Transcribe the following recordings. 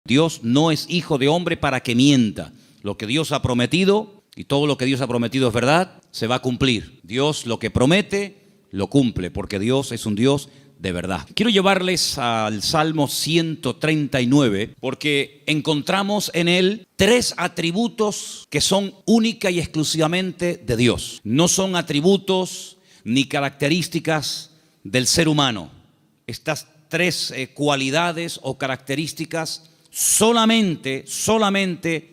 Dios no es hijo de hombre para que mienta. Lo que Dios ha prometido, y todo lo que Dios ha prometido es verdad, se va a cumplir. Dios lo que promete, lo cumple, porque Dios es un Dios de verdad. Quiero llevarles al Salmo 139, porque encontramos en él tres atributos que son única y exclusivamente de Dios. No son atributos ni características del ser humano. Estas tres cualidades o características solamente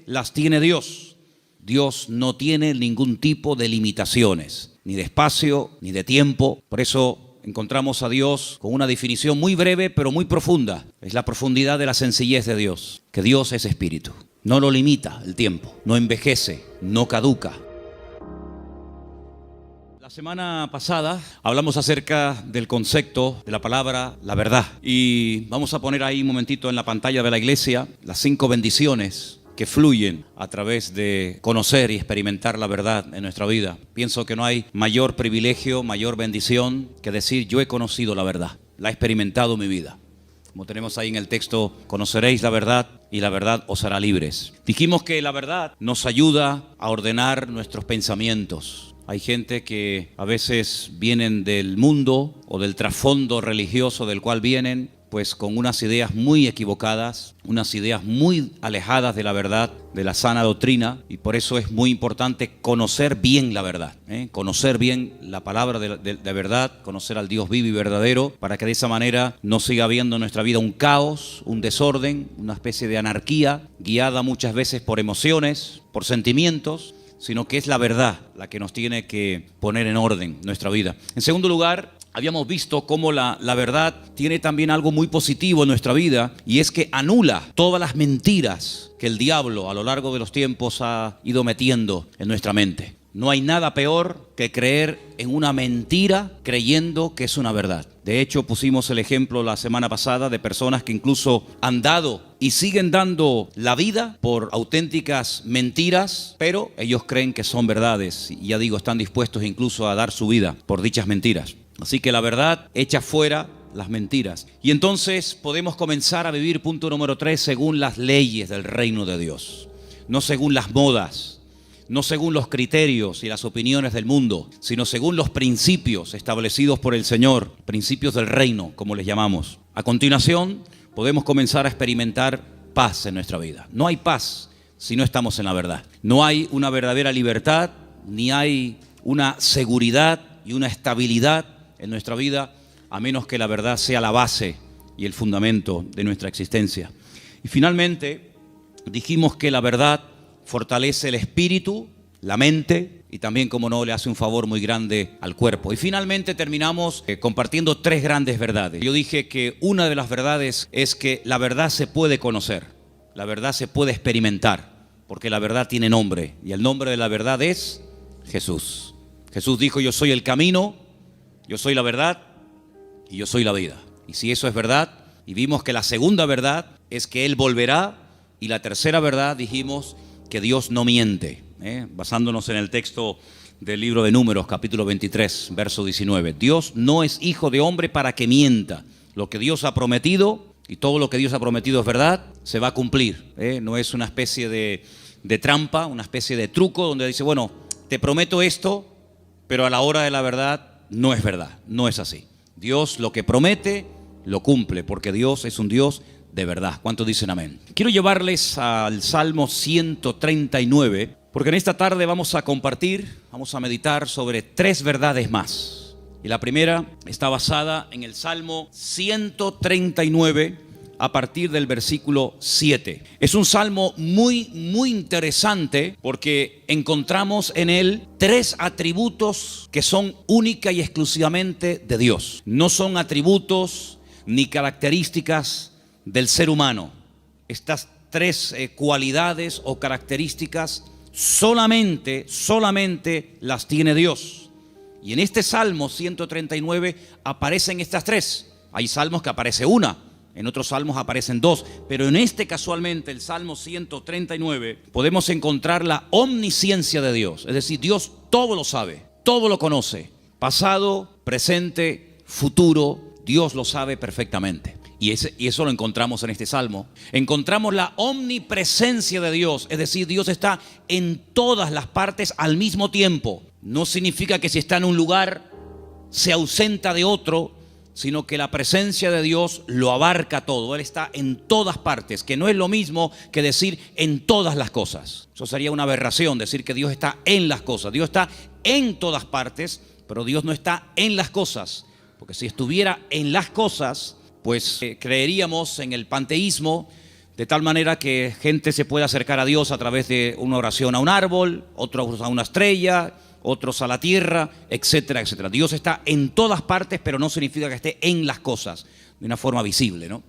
las tiene Dios. Dios no tiene ningún tipo de limitaciones, ni de espacio, ni de tiempo. Por eso encontramos a Dios con una definición muy breve, pero muy profunda. Es la profundidad de la sencillez de Dios, que Dios es espíritu. No lo limita el tiempo, no envejece, no caduca. La semana pasada hablamos acerca del concepto de la palabra la verdad. Y vamos a poner ahí un momentito en la pantalla de la iglesia las 5 bendiciones que fluyen a través de conocer y experimentar la verdad en nuestra vida. Pienso que no hay mayor privilegio, mayor bendición que decir yo he conocido la verdad, la he experimentado en mi vida. Como tenemos ahí en el texto, conoceréis la verdad y la verdad os hará libres. Dijimos que la verdad nos ayuda a ordenar nuestros pensamientos. Hay gente que a veces vienen del mundo o del trasfondo religioso del cual vienen, pues con unas ideas muy equivocadas, unas ideas muy alejadas de la verdad, de la sana doctrina, y por eso es muy importante conocer bien la verdad, conocer bien la palabra de verdad, conocer al Dios vivo y verdadero, para que de esa manera no siga habiendo en nuestra vida un caos, un desorden, una especie de anarquía, guiada muchas veces por emociones, por sentimientos, sino que es la verdad la que nos tiene que poner en orden nuestra vida. En segundo lugar, habíamos visto cómo la verdad tiene también algo muy positivo en nuestra vida, y es que anula todas las mentiras que el diablo a lo largo de los tiempos ha ido metiendo en nuestra mente. No hay nada peor que creer en una mentira creyendo que es una verdad. De hecho, pusimos el ejemplo la semana pasada de personas que incluso han dado y siguen dando la vida por auténticas mentiras, pero ellos creen que son verdades y ya digo, están dispuestos incluso a dar su vida por dichas mentiras. Así que la verdad echa fuera las mentiras. Y entonces podemos comenzar a vivir, punto número 3, según las leyes del reino de Dios. No según las modas, no según los criterios y las opiniones del mundo, sino según los principios establecidos por el Señor, principios del reino, como les llamamos. A continuación, podemos comenzar a experimentar paz en nuestra vida. No hay paz si no estamos en la verdad. No hay una verdadera libertad, ni hay una seguridad y una estabilidad en nuestra vida, a menos que la verdad sea la base y el fundamento de nuestra existencia. Y finalmente, dijimos que la verdad fortalece el espíritu, la mente, y también, como no, le hace un favor muy grande al cuerpo. Y finalmente terminamos compartiendo 3 grandes verdades. Yo dije que una de las verdades es que la verdad se puede conocer, la verdad se puede experimentar, porque la verdad tiene nombre, y el nombre de la verdad es Jesús. Jesús dijo: yo soy el camino, yo soy la verdad y yo soy la vida. Y si eso es verdad, y vimos que la segunda verdad es que Él volverá, y la tercera verdad dijimos que Dios no miente, basándonos en el texto del libro de Números, capítulo 23, verso 19. Dios no es hijo de hombre para que mienta. Lo que Dios ha prometido, y todo lo que Dios ha prometido es verdad, se va a cumplir. No es una especie de trampa, una especie de truco donde dice, bueno, te prometo esto, pero a la hora de la verdad no es verdad, no es así. Dios lo que promete, lo cumple, porque Dios es un Dios de verdad. ¿Cuántos dicen amén? Quiero llevarles al Salmo 139, porque en esta tarde vamos a meditar sobre 3 verdades más. Y la primera está basada en el Salmo 139, a partir del versículo 7. Es un salmo muy interesante, porque encontramos en él 3 atributos que son única y exclusivamente de Dios. No son atributos ni características del ser humano. Estas 3 cualidades o características solamente las tiene Dios. Y en este Salmo 139 aparecen estas 3. Hay salmos que aparece una, en otros salmos aparecen 2, pero en este casualmente, el Salmo 139, podemos encontrar la omnisciencia de Dios. Es decir, Dios todo lo sabe, todo lo conoce, pasado, presente, futuro, Dios lo sabe perfectamente. Y eso lo encontramos en este salmo. Encontramos la omnipresencia de Dios, es decir, Dios está en todas las partes al mismo tiempo. No significa que si está en un lugar se ausenta de otro, sino que la presencia de Dios lo abarca todo. Él está en todas partes, que no es lo mismo que decir en todas las cosas. Eso sería una aberración, decir que Dios está en las cosas. Dios está en todas partes, pero Dios no está en las cosas. Porque si estuviera en las cosas, pues creeríamos en el panteísmo, de tal manera que gente se puede acercar a Dios a través de una oración a un árbol, otros a una estrella, otros a la tierra, etcétera, etcétera. Dios está en todas partes, pero no significa que esté en las cosas, de una forma visible, ¿no?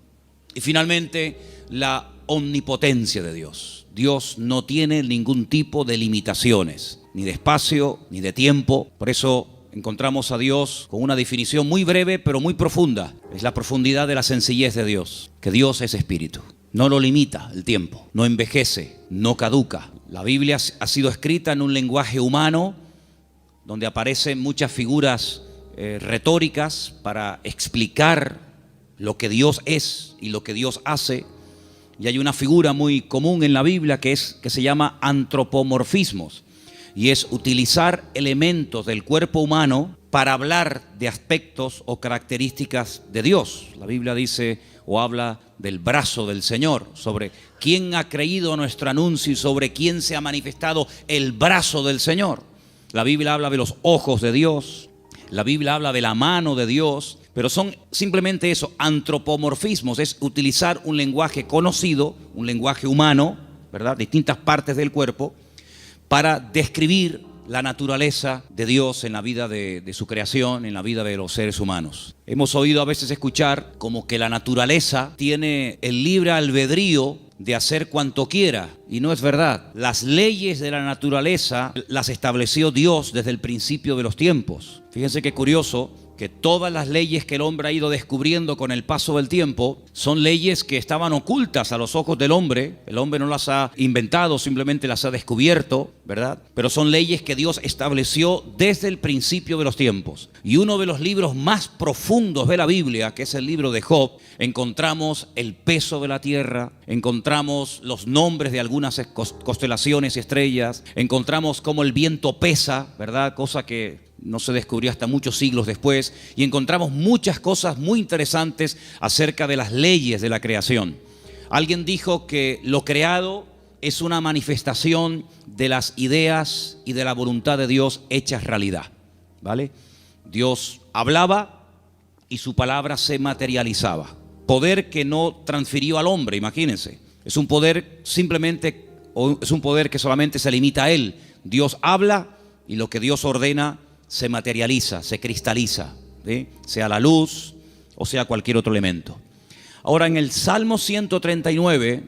Y finalmente, la omnipotencia de Dios. Dios no tiene ningún tipo de limitaciones, ni de espacio, ni de tiempo. Por eso encontramos a Dios con una definición muy breve, pero muy profunda. Es la profundidad de la sencillez de Dios, que Dios es espíritu. No lo limita el tiempo, no envejece, no caduca. La Biblia ha sido escrita en un lenguaje humano, donde aparecen muchas figuras retóricas para explicar lo que Dios es y lo que Dios hace. Y hay una figura muy común en la Biblia que se llama antropomorfismos, y es utilizar elementos del cuerpo humano para hablar de aspectos o características de Dios. La Biblia dice o habla del brazo del Señor, sobre quién ha creído nuestro anuncio y sobre quién se ha manifestado el brazo del Señor. La Biblia habla de los ojos de Dios, la Biblia habla de la mano de Dios, pero son simplemente eso, antropomorfismos, es utilizar un lenguaje conocido, un lenguaje humano, ¿verdad? Distintas partes del cuerpo, para describir la naturaleza de Dios en la vida de su creación, en la vida de los seres humanos. Hemos oído a veces escuchar como que la naturaleza tiene el libre albedrío de hacer cuanto quiera, y no es verdad. Las leyes de la naturaleza las estableció Dios desde el principio de los tiempos. Fíjense qué curioso que todas las leyes que el hombre ha ido descubriendo con el paso del tiempo son leyes que estaban ocultas a los ojos del hombre. El hombre no las ha inventado, simplemente las ha descubierto, ¿verdad? Pero son leyes que Dios estableció desde el principio de los tiempos. Y uno de los libros más profundos de la Biblia, que es el libro de Job, encontramos el peso de la tierra, encontramos los nombres de algunas constelaciones y estrellas, encontramos cómo el viento pesa, ¿verdad? Cosa que no se descubrió hasta muchos siglos después, y encontramos muchas cosas muy interesantes acerca de las leyes de la creación. Alguien dijo que lo creado es una manifestación de las ideas y de la voluntad de Dios hechas realidad, ¿vale? Dios hablaba y su palabra se materializaba. Poder que no transfirió al hombre, imagínense. Es un poder simplemente, o es un poder que solamente se limita a él. Dios habla y lo que Dios ordena se materializa, se cristaliza, ¿sí? Sea la luz o sea cualquier otro elemento. Ahora, en el Salmo 139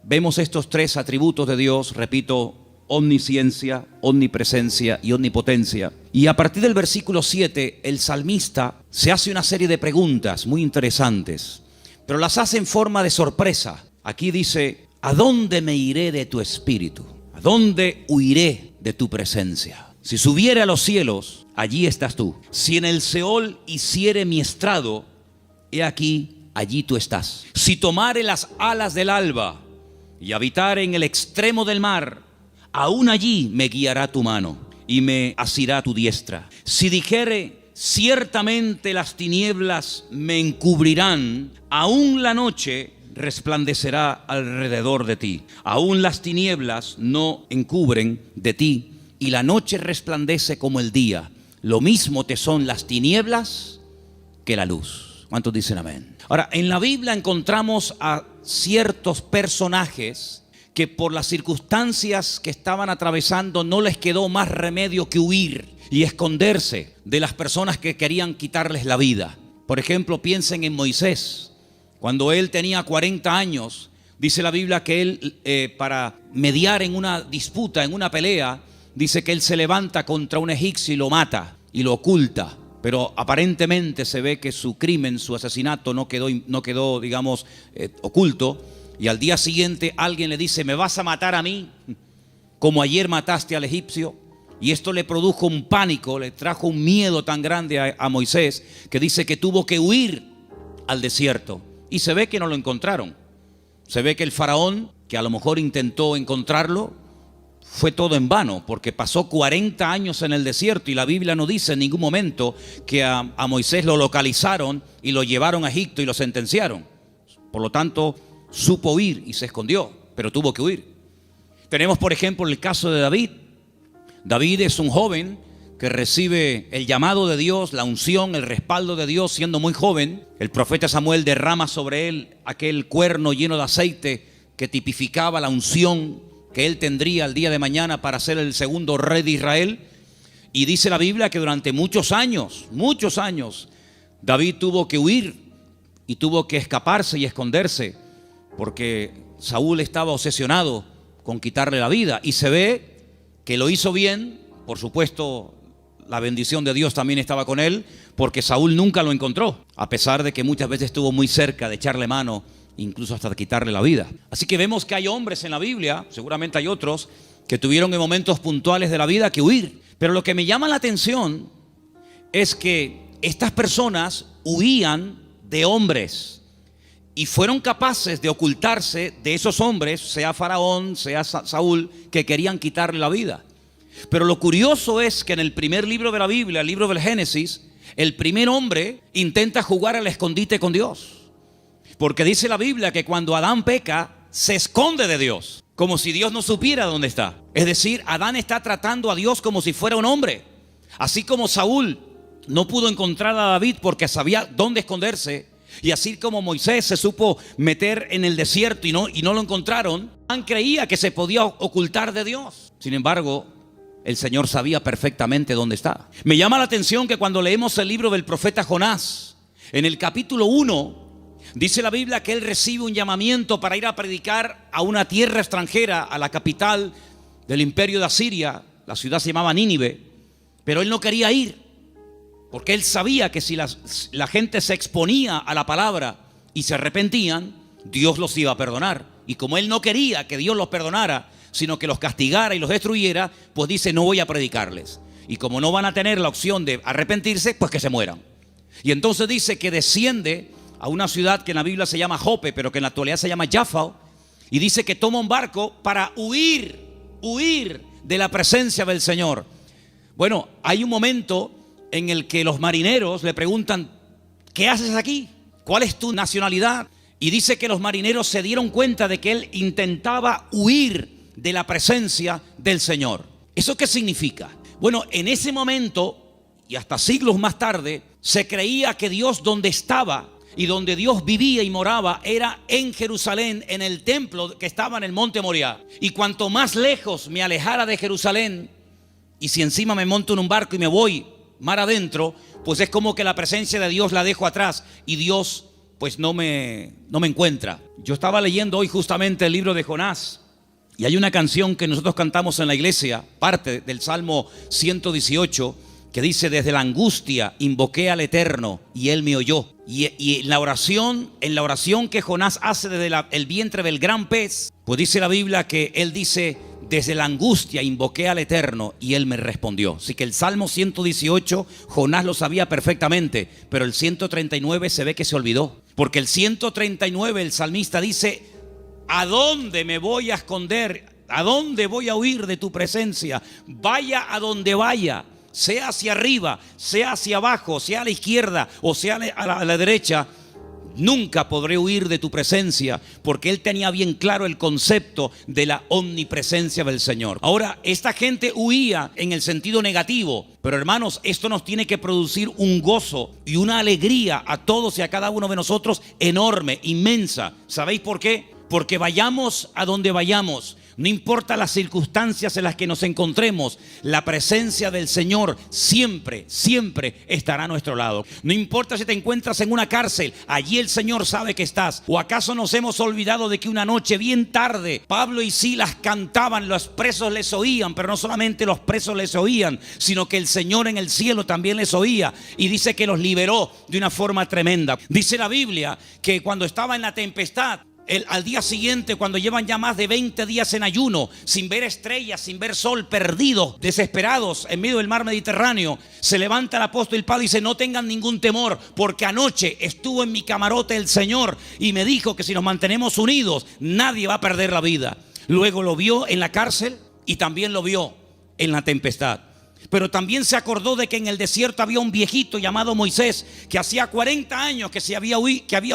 vemos estos tres atributos de Dios, repito, omnisciencia, omnipresencia y omnipotencia. Y a partir del versículo 7, el salmista se hace una serie de preguntas muy interesantes, pero las hace en forma de sorpresa. Aquí dice: ¿a dónde me iré de tu espíritu? ¿A dónde huiré de tu presencia? Si subiere a los cielos, allí estás tú. Si en el Seol hiciere mi estrado, he aquí, allí tú estás. Si tomare las alas del alba y habitare en el extremo del mar, aún allí me guiará tu mano y me asirá tu diestra. Si dijere, ciertamente las tinieblas me encubrirán, aún la noche resplandecerá alrededor de ti. Aún las tinieblas no encubren de ti, y la noche resplandece como el día. Lo mismo te son las tinieblas que la luz. ¿Cuántos dicen amén? Ahora, en la Biblia encontramos a ciertos personajes que por las circunstancias que estaban atravesando no les quedó más remedio que huir y esconderse de las personas que querían quitarles la vida. Por ejemplo, piensen en Moisés. Cuando él tenía 40 años, dice la Biblia que él, para mediar en una disputa, en una pelea, dice que él se levanta contra un egipcio y lo mata y lo oculta. Pero aparentemente se ve que su crimen, su asesinato no quedó, digamos, oculto. Y al día siguiente alguien le dice: ¿me vas a matar a mí como ayer mataste al egipcio? Y esto le produjo un pánico, le trajo un miedo tan grande a Moisés, que dice que tuvo que huir al desierto. y se ve que no lo encontraron. Se ve que el faraón, que a lo mejor intentó encontrarlo, fue todo en vano, porque pasó 40 años en el desierto y la Biblia no dice en ningún momento que a Moisés lo localizaron y lo llevaron a Egipto y lo sentenciaron. Por lo tanto, supo huir y se escondió, pero tuvo que huir. Tenemos, por ejemplo, el caso de David. David es un joven que recibe el llamado de Dios, la unción, el respaldo de Dios siendo muy joven. El profeta Samuel derrama sobre él aquel cuerno lleno de aceite que tipificaba la unción que él tendría el día de mañana para ser el segundo rey de Israel. Y dice la Biblia que durante muchos años, David tuvo que huir y tuvo que escaparse y esconderse, porque Saúl estaba obsesionado con quitarle la vida. Y se ve que lo hizo bien, por supuesto, la bendición de Dios también estaba con él, porque Saúl nunca lo encontró, a pesar de que muchas veces estuvo muy cerca de echarle mano, incluso hasta de quitarle la vida. Así que vemos que hay hombres en la Biblia, seguramente hay otros, que tuvieron en momentos puntuales de la vida que huir. Pero lo que me llama la atención es que estas personas huían de hombres y fueron capaces de ocultarse de esos hombres, sea Faraón, sea Saúl, que querían quitarle la vida. Pero lo curioso es que en el primer libro de la Biblia, el libro del Génesis, el primer hombre intenta jugar al escondite con Dios. Porque dice la Biblia que cuando Adán peca, se esconde de Dios, como si Dios no supiera dónde está. Es decir, Adán está tratando a Dios como si fuera un hombre. Así como Saúl no pudo encontrar a David porque sabía dónde esconderse, y así como Moisés se supo meter en el desierto y no lo encontraron, Adán creía que se podía ocultar de Dios. Sin embargo, el Señor sabía perfectamente dónde está. Me llama la atención que cuando leemos el libro del profeta Jonás, en el capítulo 1, dice la Biblia que él recibe un llamamiento para ir a predicar a una tierra extranjera, a la capital del imperio de Asiria. La ciudad se llamaba Nínive, pero él no quería ir, porque él sabía que si la gente se exponía a la palabra y se arrepentían, Dios los iba a perdonar. Y como él no quería que Dios los perdonara, sino que los castigara y los destruyera, pues dice: no voy a predicarles. Y como no van a tener la opción de arrepentirse, pues que se mueran. Y entonces dice que desciende a una ciudad que en la Biblia se llama Jope, pero que en la actualidad se llama Jaffa, y dice que toma un barco para huir de la presencia del Señor. Bueno, hay un momento en el que los marineros le preguntan: ¿qué haces aquí? ¿Cuál es tu nacionalidad? Y dice que los marineros se dieron cuenta de que él intentaba huir de la presencia del Señor. ¿Eso qué significa? Bueno, en ese momento y hasta siglos más tarde, se creía que Dios donde estaba y donde Dios vivía y moraba era en Jerusalén, en el templo que estaba en el monte Moriah. Y cuanto más lejos me alejara de Jerusalén, y si encima me monto en un barco y me voy mar adentro, pues es como que la presencia de Dios la dejo atrás y Dios pues no me encuentra. Yo estaba leyendo hoy justamente el libro de Jonás, y hay una canción que nosotros cantamos en la iglesia, parte del Salmo 118, que dice: desde la angustia invoqué al Eterno y Él me oyó. Y en la oración que Jonás hace desde el vientre del gran pez, pues dice la Biblia que él dice: desde la angustia invoqué al Eterno y Él me respondió. Así que el Salmo 118 Jonás lo sabía perfectamente, pero el 139 se ve que se olvidó. Porque el 139 el salmista dice: ¿a dónde me voy a esconder? ¿A dónde voy a huir de tu presencia? Vaya a donde vaya, sea hacia arriba, sea hacia abajo, sea a la izquierda o sea a la derecha, nunca podré huir de tu presencia, porque él tenía bien claro el concepto de la omnipresencia del Señor. Ahora, esta gente huía en el sentido negativo, pero hermanos, esto nos tiene que producir un gozo y una alegría a todos y a cada uno de nosotros enorme, inmensa. ¿Sabéis por qué? Porque vayamos a donde vayamos, no importa las circunstancias en las que nos encontremos, la presencia del Señor siempre, siempre estará a nuestro lado. No importa si te encuentras en una cárcel, allí el Señor sabe que estás. ¿O acaso nos hemos olvidado de que una noche bien tarde Pablo y Silas cantaban, los presos les oían, pero no solamente los presos les oían, sino que el Señor en el cielo también les oía, y dice que los liberó de una forma tremenda? Dice la Biblia que cuando estaba en la tempestad, Al día siguiente, cuando llevan ya más de 20 días en ayuno, sin ver estrellas, sin ver sol, perdidos, desesperados en medio del mar Mediterráneo, se levanta el apóstol Pablo y dice: no tengan ningún temor, porque anoche estuvo en mi camarote el Señor y me dijo que si nos mantenemos unidos, nadie va a perder la vida. Luego lo vio en la cárcel y también lo vio en la tempestad. Pero también se acordó de que en el desierto había un viejito llamado Moisés, que hacía 40 años que había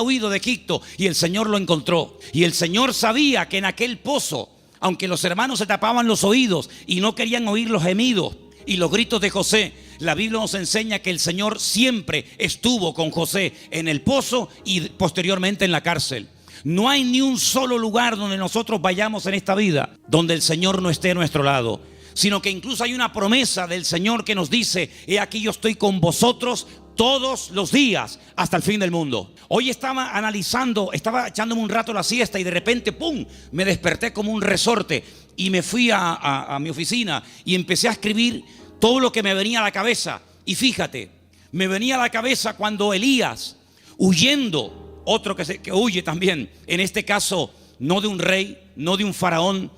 huido de Egipto, y el Señor lo encontró. Y el Señor sabía que en aquel pozo, aunque los hermanos se tapaban los oídos y no querían oír los gemidos y los gritos de José, la Biblia nos enseña que el Señor siempre estuvo con José en el pozo y posteriormente en la cárcel. No hay ni un solo lugar donde nosotros vayamos en esta vida donde el Señor no esté a nuestro lado, sino que incluso hay una promesa del Señor que nos dice: he aquí yo estoy con vosotros todos los días hasta el fin del mundo. Hoy estaba analizando, estaba echándome un rato la siesta y de repente ¡pum!, me desperté como un resorte y me fui a mi oficina y empecé a escribir todo lo que me venía a la cabeza. Y fíjate, me venía a la cabeza cuando Elías, huyendo, otro que huye también, en este caso no de un rey, no de un faraón,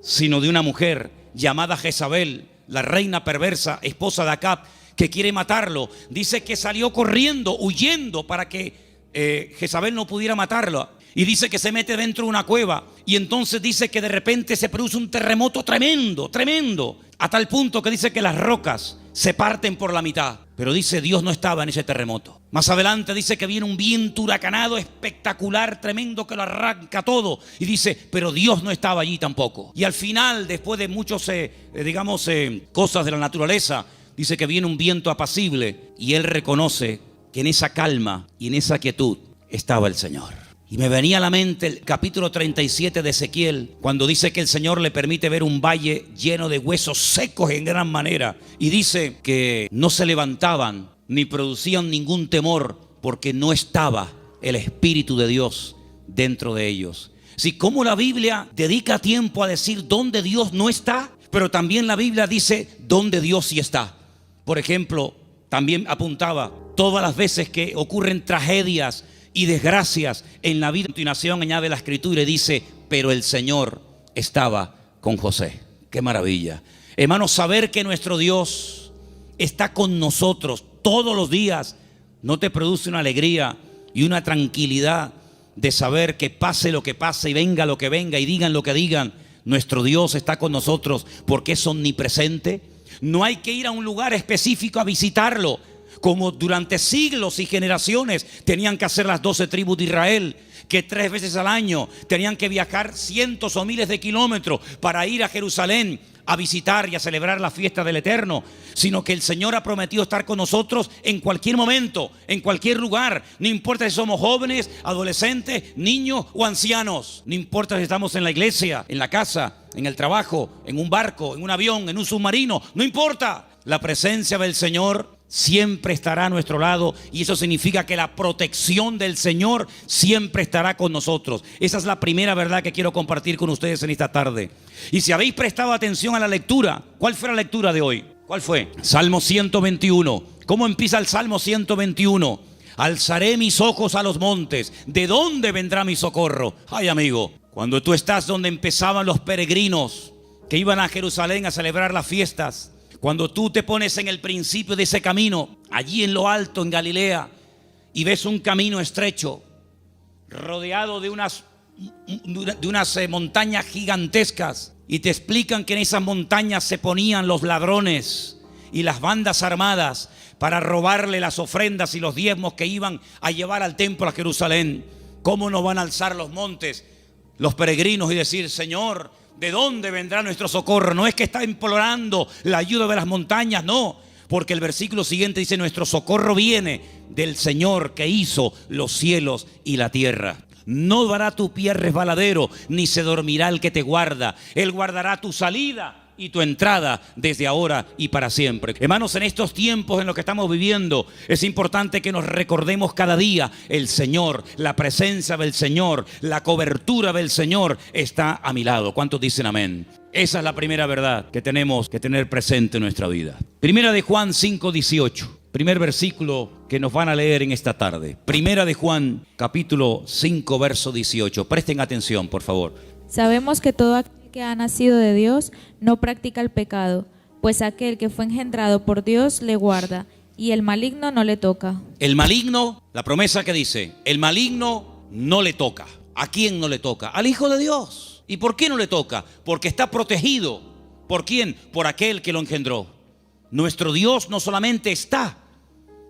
sino de una mujer llamada Jezabel, la reina perversa, esposa de Acab, que quiere matarlo. Dice que salió corriendo, huyendo para que Jezabel no pudiera matarlo. Y dice que se mete dentro de una cueva. Y entonces dice que de repente se produce un terremoto tremendo, tremendo, a tal punto que dice que las rocas se parten por la mitad. Pero dice, Dios no estaba en ese terremoto. Más adelante dice que viene un viento huracanado espectacular, tremendo, que lo arranca todo. Y dice, pero Dios no estaba allí tampoco. Y al final, después de muchos, cosas de la naturaleza, dice que viene un viento apacible y él reconoce que en esa calma y en esa quietud estaba el Señor. Y me venía a la mente el capítulo 37 de Ezequiel, cuando dice que el Señor le permite ver un valle lleno de huesos secos en gran manera. Y dice que no se levantaban ni producían ningún temor porque no estaba el Espíritu de Dios dentro de ellos. Si como la Biblia dedica tiempo a decir dónde Dios no está, pero también la Biblia dice dónde Dios sí está. Por ejemplo, también apuntaba todas las veces que ocurren tragedias y desgracias en la vida. A continuación añade la Escritura y dice, pero el Señor estaba con José. ¡Qué maravilla! Hermanos, saber que nuestro Dios está con nosotros todos los días, ¿no te produce una alegría y una tranquilidad de saber que pase lo que pase y venga lo que venga y digan lo que digan, nuestro Dios está con nosotros porque es omnipresente? No hay que ir a un lugar específico a visitarlo, como durante siglos y generaciones tenían que hacer las 12 tribus de Israel, que 3 veces al año tenían que viajar cientos o miles de kilómetros para ir a Jerusalén a visitar y a celebrar la fiesta del Eterno, sino que el Señor ha prometido estar con nosotros en cualquier momento, en cualquier lugar. No importa si somos jóvenes, adolescentes, niños o ancianos. No importa si estamos en la iglesia, en la casa, en el trabajo, en un barco, en un avión, en un submarino. No importa. La presencia del Señor siempre estará a nuestro lado, y eso significa que la protección del Señor siempre estará con nosotros. Esa es la primera verdad que quiero compartir con ustedes en esta tarde. Y si habéis prestado atención a la lectura, ¿cuál fue la lectura de hoy? ¿Cuál fue? Salmo 121. ¿Cómo empieza el Salmo 121? Alzaré mis ojos a los montes. ¿De dónde vendrá mi socorro? Ay, amigo, cuando tú estás donde empezaban los peregrinos que iban a Jerusalén a celebrar las fiestas, cuando tú te pones en el principio de ese camino, allí en lo alto, en Galilea, y ves un camino estrecho, rodeado de unas montañas gigantescas, y te explican que en esas montañas se ponían los ladrones y las bandas armadas para robarle las ofrendas y los diezmos que iban a llevar al templo a Jerusalén. ¿Cómo nos van a alzar los montes los peregrinos y decir, Señor, ¿de dónde vendrá nuestro socorro? No es que está implorando la ayuda de las montañas, no, porque el versículo siguiente dice, nuestro socorro viene del Señor que hizo los cielos y la tierra. No dará tu pie resbaladero, ni se dormirá el que te guarda. Él guardará tu salida y tu entrada desde ahora y para siempre. Hermanos, en estos tiempos en los que estamos viviendo, es importante que nos recordemos cada día, el Señor, la presencia del Señor, la cobertura del Señor está a mi lado. ¿Cuántos dicen amén? Esa es la primera verdad que tenemos que tener presente en nuestra vida. Primera de Juan 5:18, primer versículo que nos van a leer en esta tarde. Primera de Juan, capítulo 5, verso 18. Presten atención, por favor. Sabemos que todo aquel que ha nacido de Dios no practica el pecado, pues aquel que fue engendrado por Dios le guarda, y el maligno no le toca. El maligno, la promesa que dice, el maligno no le toca. ¿A quién no le toca? Al Hijo de Dios. ¿Y por qué no le toca? Porque está protegido. ¿Por quién? Por aquel que lo engendró. Nuestro Dios no solamente está,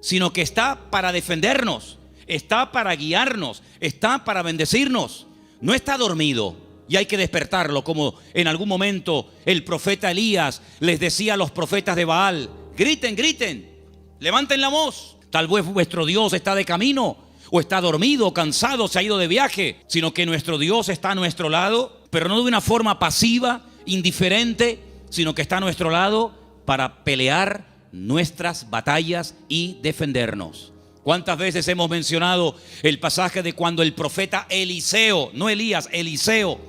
sino que está para defendernos, está para guiarnos, está para bendecirnos. No está dormido y hay que despertarlo, como en algún momento el profeta Elías les decía a los profetas de Baal: griten, griten, levanten la voz. Tal vez vuestro Dios está de camino, o está dormido, cansado, se ha ido de viaje, sino que nuestro Dios está a nuestro lado, pero no de una forma pasiva, indiferente, sino que está a nuestro lado para pelear nuestras batallas y defendernos. ¿Cuántas veces hemos mencionado el pasaje de cuando el profeta Eliseo, no Elías, Eliseo,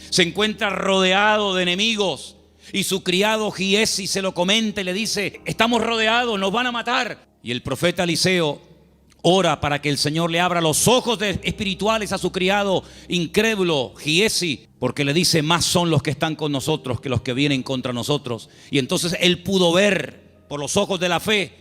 se encuentra rodeado de enemigos y su criado Giesi se lo comenta y le dice: estamos rodeados, nos van a matar? Y el profeta Eliseo ora para que el Señor le abra los ojos espirituales a su criado incrédulo Giesi, porque le dice: más son los que están con nosotros que los que vienen contra nosotros. Y entonces él pudo ver por los ojos de la fe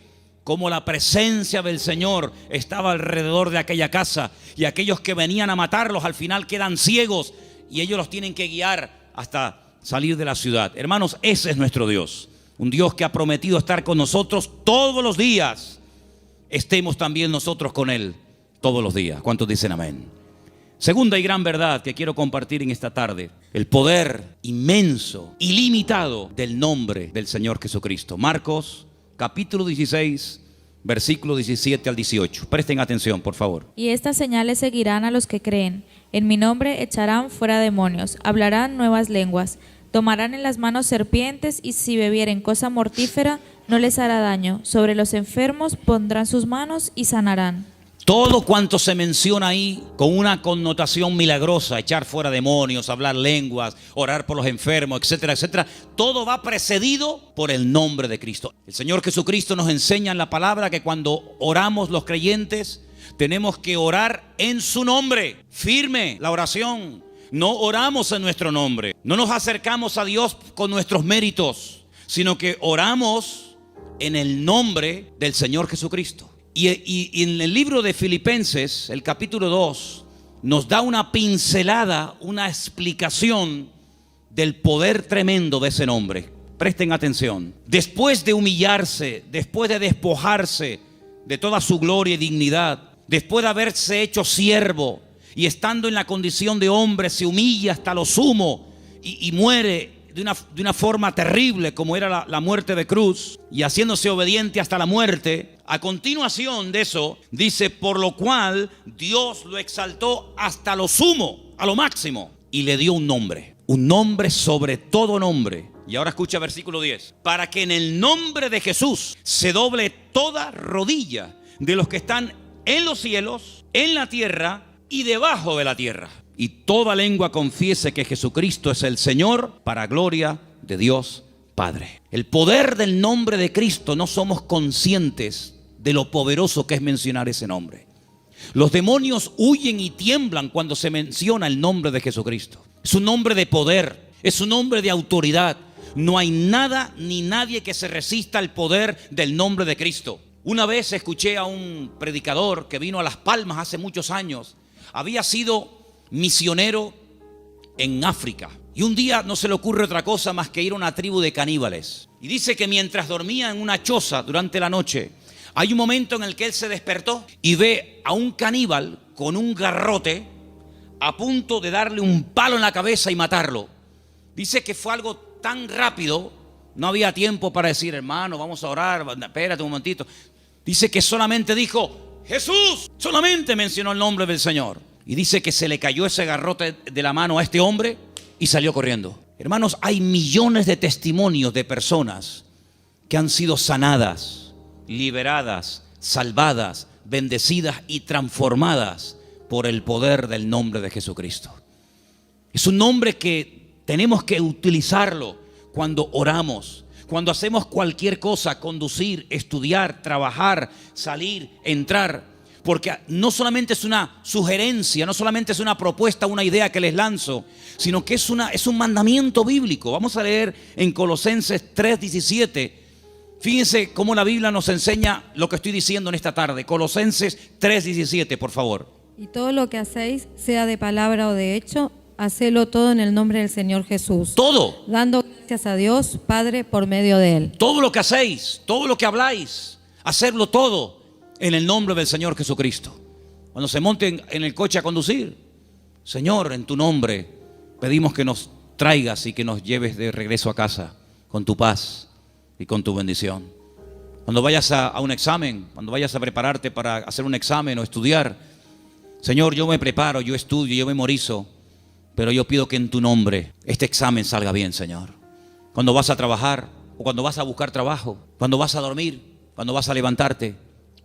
cómo la presencia del Señor estaba alrededor de aquella casa, y aquellos que venían a matarlos al final quedan ciegos y ellos los tienen que guiar hasta salir de la ciudad. Hermanos, ese es nuestro Dios, un Dios que ha prometido estar con nosotros todos los días. Estemos también nosotros con Él todos los días. ¿Cuántos dicen amén? Segunda y gran verdad que quiero compartir en esta tarde: el poder inmenso, ilimitado del nombre del Señor Jesucristo. Marcos capítulo 16, versículo 17 al 18. Presten atención, por favor. Y estas señales seguirán a los que creen. En mi nombre echarán fuera demonios, hablarán nuevas lenguas, tomarán en las manos serpientes, y si bebieren cosa mortífera no les hará daño. Sobre los enfermos pondrán sus manos y sanarán. Todo cuanto se menciona ahí con una connotación milagrosa: echar fuera demonios, hablar lenguas, orar por los enfermos, etcétera, etcétera, todo va precedido por el nombre de Cristo. El Señor Jesucristo nos enseña en la palabra que cuando oramos los creyentes tenemos que orar en su nombre. Firme la oración. No oramos en nuestro nombre, no nos acercamos a Dios con nuestros méritos, sino que oramos en el nombre del Señor Jesucristo. Y en el libro de Filipenses, el capítulo 2, nos da una pincelada, una explicación del poder tremendo de ese nombre. Presten atención. Después de humillarse, después de despojarse de toda su gloria y dignidad, después de haberse hecho siervo y estando en la condición de hombre, se humilla hasta lo sumo y muere de una forma terrible, como era la muerte de cruz, y haciéndose obediente hasta la muerte. A continuación de eso dice: por lo cual Dios lo exaltó hasta lo sumo, a lo máximo, y le dio un nombre sobre todo nombre. Y ahora escucha versículo 10: para que en el nombre de Jesús se doble toda rodilla de los que están en los cielos, en la tierra y debajo de la tierra, y toda lengua confiese que Jesucristo es el Señor, para gloria de Dios Padre. El poder del nombre de Cristo, no somos conscientes de lo poderoso que es mencionar ese nombre. Los demonios huyen y tiemblan cuando se menciona el nombre de Jesucristo. Es un nombre de poder, es un nombre de autoridad. No hay nada ni nadie que se resista al poder del nombre de Cristo. Una vez escuché a un predicador que vino a Las Palmas hace muchos años. Había sido misionero en África, y un día no se le ocurre otra cosa más que ir a una tribu de caníbales. Y dice que mientras dormía en una choza durante la noche, hay un momento en el que él se despertó y ve a un caníbal con un garrote a punto de darle un palo en la cabeza y matarlo. Dice que fue algo tan rápido, no había tiempo para decir: hermano, vamos a orar, espérate un momentito. Dice que solamente dijo: Jesús. Solamente mencionó el nombre del Señor. Y dice que se le cayó ese garrote de la mano a este hombre y salió corriendo. Hermanos, hay millones de testimonios de personas que han sido sanadas, liberadas, salvadas, bendecidas y transformadas por el poder del nombre de Jesucristo. Es un nombre que tenemos que utilizarlo cuando oramos, Cuando hacemos cualquier cosa, conducir, estudiar, trabajar, salir, entrar, porque no solamente es una sugerencia, no solamente es una propuesta, una idea que les lanzo, sino que es un mandamiento bíblico. Vamos a leer en Colosenses 3:17. Fíjense cómo la Biblia nos enseña lo que estoy diciendo en esta tarde. Colosenses 3:17, por favor. Y todo lo que hacéis, sea de palabra o de hecho, hacelo todo en el nombre del Señor Jesús. Todo. Dando gracias a Dios, Padre, por medio de Él. Todo lo que hacéis, todo lo que habláis, hacerlo todo en el nombre del Señor Jesucristo. Cuando se monten en el coche a conducir, Señor, en tu nombre pedimos que nos traigas y que nos lleves de regreso a casa con tu paz y con tu bendición. Cuando vayas a un examen, cuando vayas a prepararte para hacer un examen o estudiar, Señor, yo me preparo, yo estudio, yo memorizo, pero yo pido que en tu nombre este examen salga bien, Señor. Cuando vas a trabajar o cuando vas a buscar trabajo, cuando vas a dormir, cuando vas a levantarte,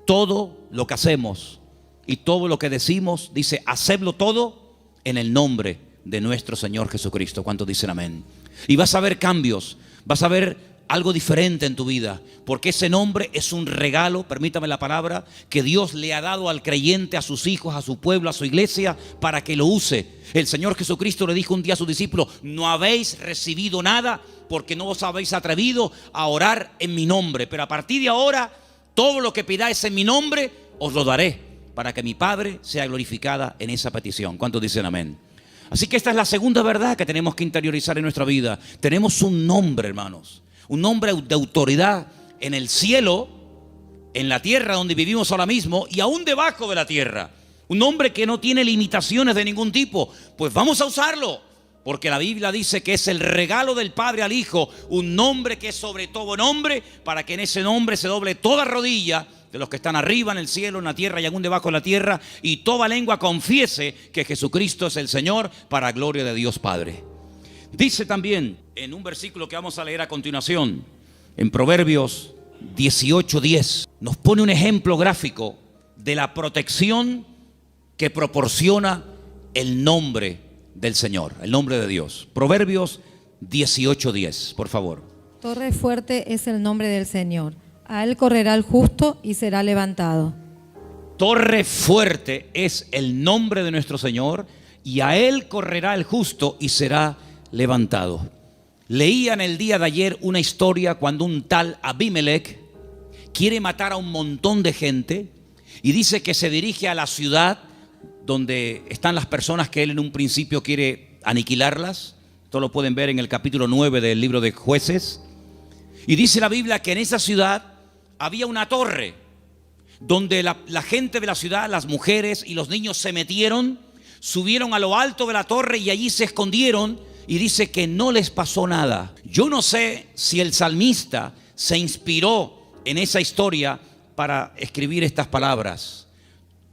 todo lo que hacemos y todo lo que decimos, dice, hacedlo todo en el nombre de nuestro Señor Jesucristo. ¿Cuántos dicen amén? Y vas a ver cambios, vas a ver algo diferente en tu vida, porque ese nombre es un regalo, permítame la palabra, que Dios le ha dado al creyente, a sus hijos, a su pueblo, a su iglesia, para que lo use. El Señor Jesucristo le dijo un día a sus discípulos: no habéis recibido nada porque no os habéis atrevido a orar en mi nombre, pero a partir de ahora todo lo que pidáis en mi nombre os lo daré, para que mi Padre sea glorificada en esa petición. ¿Cuántos dicen amén? Así que esta es la segunda verdad que tenemos que interiorizar en nuestra vida. Tenemos un nombre, hermanos, un nombre de autoridad en el cielo, en la tierra donde vivimos ahora mismo y aún debajo de la tierra. Un nombre que no tiene limitaciones de ningún tipo. Pues vamos a usarlo, porque la Biblia dice que es el regalo del Padre al Hijo, un nombre que es sobre todo nombre, para que en ese nombre se doble toda rodilla de los que están arriba en el cielo, en la tierra y aún debajo de la tierra, y toda lengua confiese que Jesucristo es el Señor, para gloria de Dios Padre. Dice también en un versículo que vamos a leer a continuación, en Proverbios 18:10, nos pone un ejemplo gráfico de la protección que proporciona el nombre del Señor, el nombre de Dios. Proverbios 18:10, por favor. Torre fuerte es el nombre del Señor. A Él correrá el justo y será levantado. Torre fuerte es el nombre de nuestro Señor, y a Él correrá el justo y será levantado. Leía en el día de ayer una historia cuando un tal Abimelech quiere matar a un montón de gente y dice que se dirige a la ciudad donde están las personas que él en un principio quiere aniquilarlas. Esto lo pueden ver en el capítulo 9 del libro de Jueces. Y dice la Biblia que en esa ciudad había una torre donde la gente de la ciudad, las mujeres y los niños se metieron, subieron a lo alto de la torre y allí se escondieron, y dice que no les pasó nada. Yo no sé si el salmista se inspiró en esa historia para escribir estas palabras.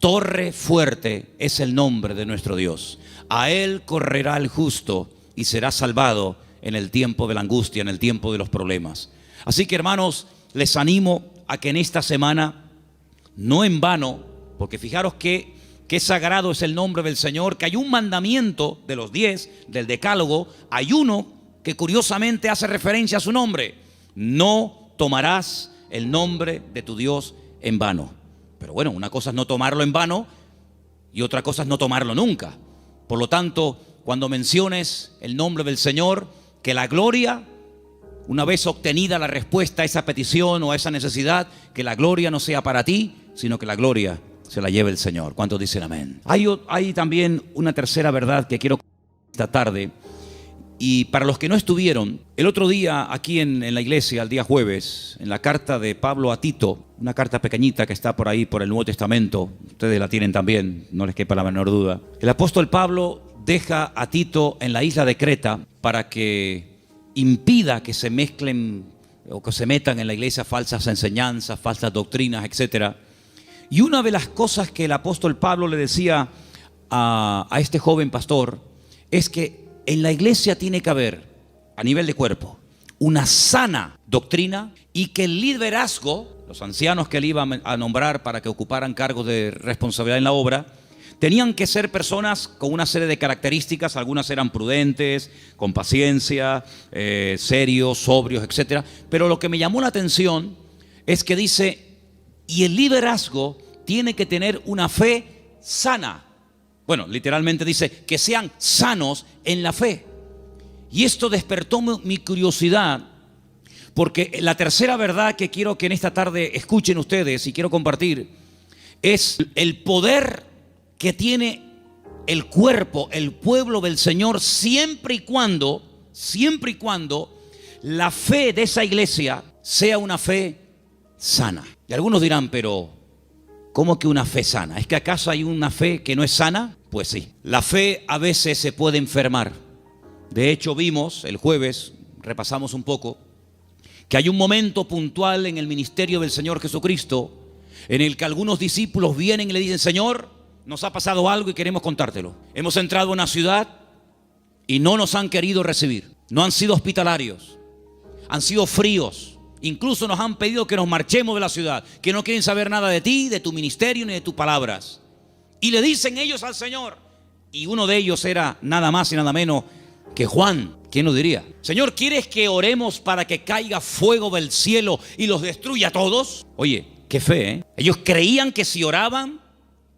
Torre fuerte es el nombre de nuestro Dios. A Él correrá el justo y será salvado en el tiempo de la angustia, en el tiempo de los problemas. Así que, hermanos, les animo a que en esta semana, no en vano, porque fijaros que sagrado es el nombre del Señor, que hay un mandamiento de los 10, del decálogo, hay uno que curiosamente hace referencia a su nombre: no tomarás el nombre de tu Dios en vano. Pero bueno, una cosa es no tomarlo en vano y otra cosa es no tomarlo nunca. Por lo tanto, cuando menciones el nombre del Señor, que la gloria, una vez obtenida la respuesta a esa petición o a esa necesidad, que la gloria no sea para ti, sino que la gloria se la lleve el Señor. ¿Cuántos dicen amén? Hay también una tercera verdad que quiero esta tarde. Y para los que no estuvieron, el otro día aquí en la iglesia, el día jueves, en la carta de Pablo a Tito, una carta pequeñita que está por ahí por el Nuevo Testamento, ustedes la tienen también, no les quepa la menor duda. El apóstol Pablo deja a Tito en la isla de Creta para que impida que se mezclen o que se metan en la iglesia falsas enseñanzas, falsas doctrinas, etcétera. Y una de las cosas que el apóstol Pablo le decía a este joven pastor es que en la iglesia tiene que haber, a nivel de cuerpo, una sana doctrina, y que el liderazgo, los ancianos que él iba a nombrar para que ocuparan cargos de responsabilidad en la obra, Tenían que ser personas con una serie de características. Algunas eran prudentes, con paciencia, serios, sobrios, etc. Pero lo que me llamó la atención es que dice, y el liderazgo tiene que tener una fe sana. Bueno, literalmente dice que sean sanos en la fe. Y esto despertó mi curiosidad, porque la tercera verdad que quiero que en esta tarde escuchen ustedes y quiero compartir es el poder que tiene el cuerpo, el pueblo del Señor, siempre y cuando la fe de esa iglesia sea una fe sana. Y algunos dirán, pero ¿cómo que una fe sana? ¿Es que acaso hay una fe que no es sana? Pues sí, la fe a veces se puede enfermar. De hecho, vimos el jueves, repasamos un poco, que hay un momento puntual en el ministerio del Señor Jesucristo en el que algunos discípulos vienen y le dicen, Señor, nos ha pasado algo y queremos contártelo. Hemos entrado a una ciudad y no nos han querido recibir. No han sido hospitalarios, han sido fríos. Incluso nos han pedido que nos marchemos de la ciudad, que no quieren saber nada de ti, de tu ministerio ni de tus palabras. Y le dicen ellos al Señor, y uno de ellos era nada más y nada menos que Juan. ¿Quién lo diría? Señor, ¿quieres que oremos para que caiga fuego del cielo y los destruya a todos? Oye, qué fe, ¿eh? Ellos creían que si oraban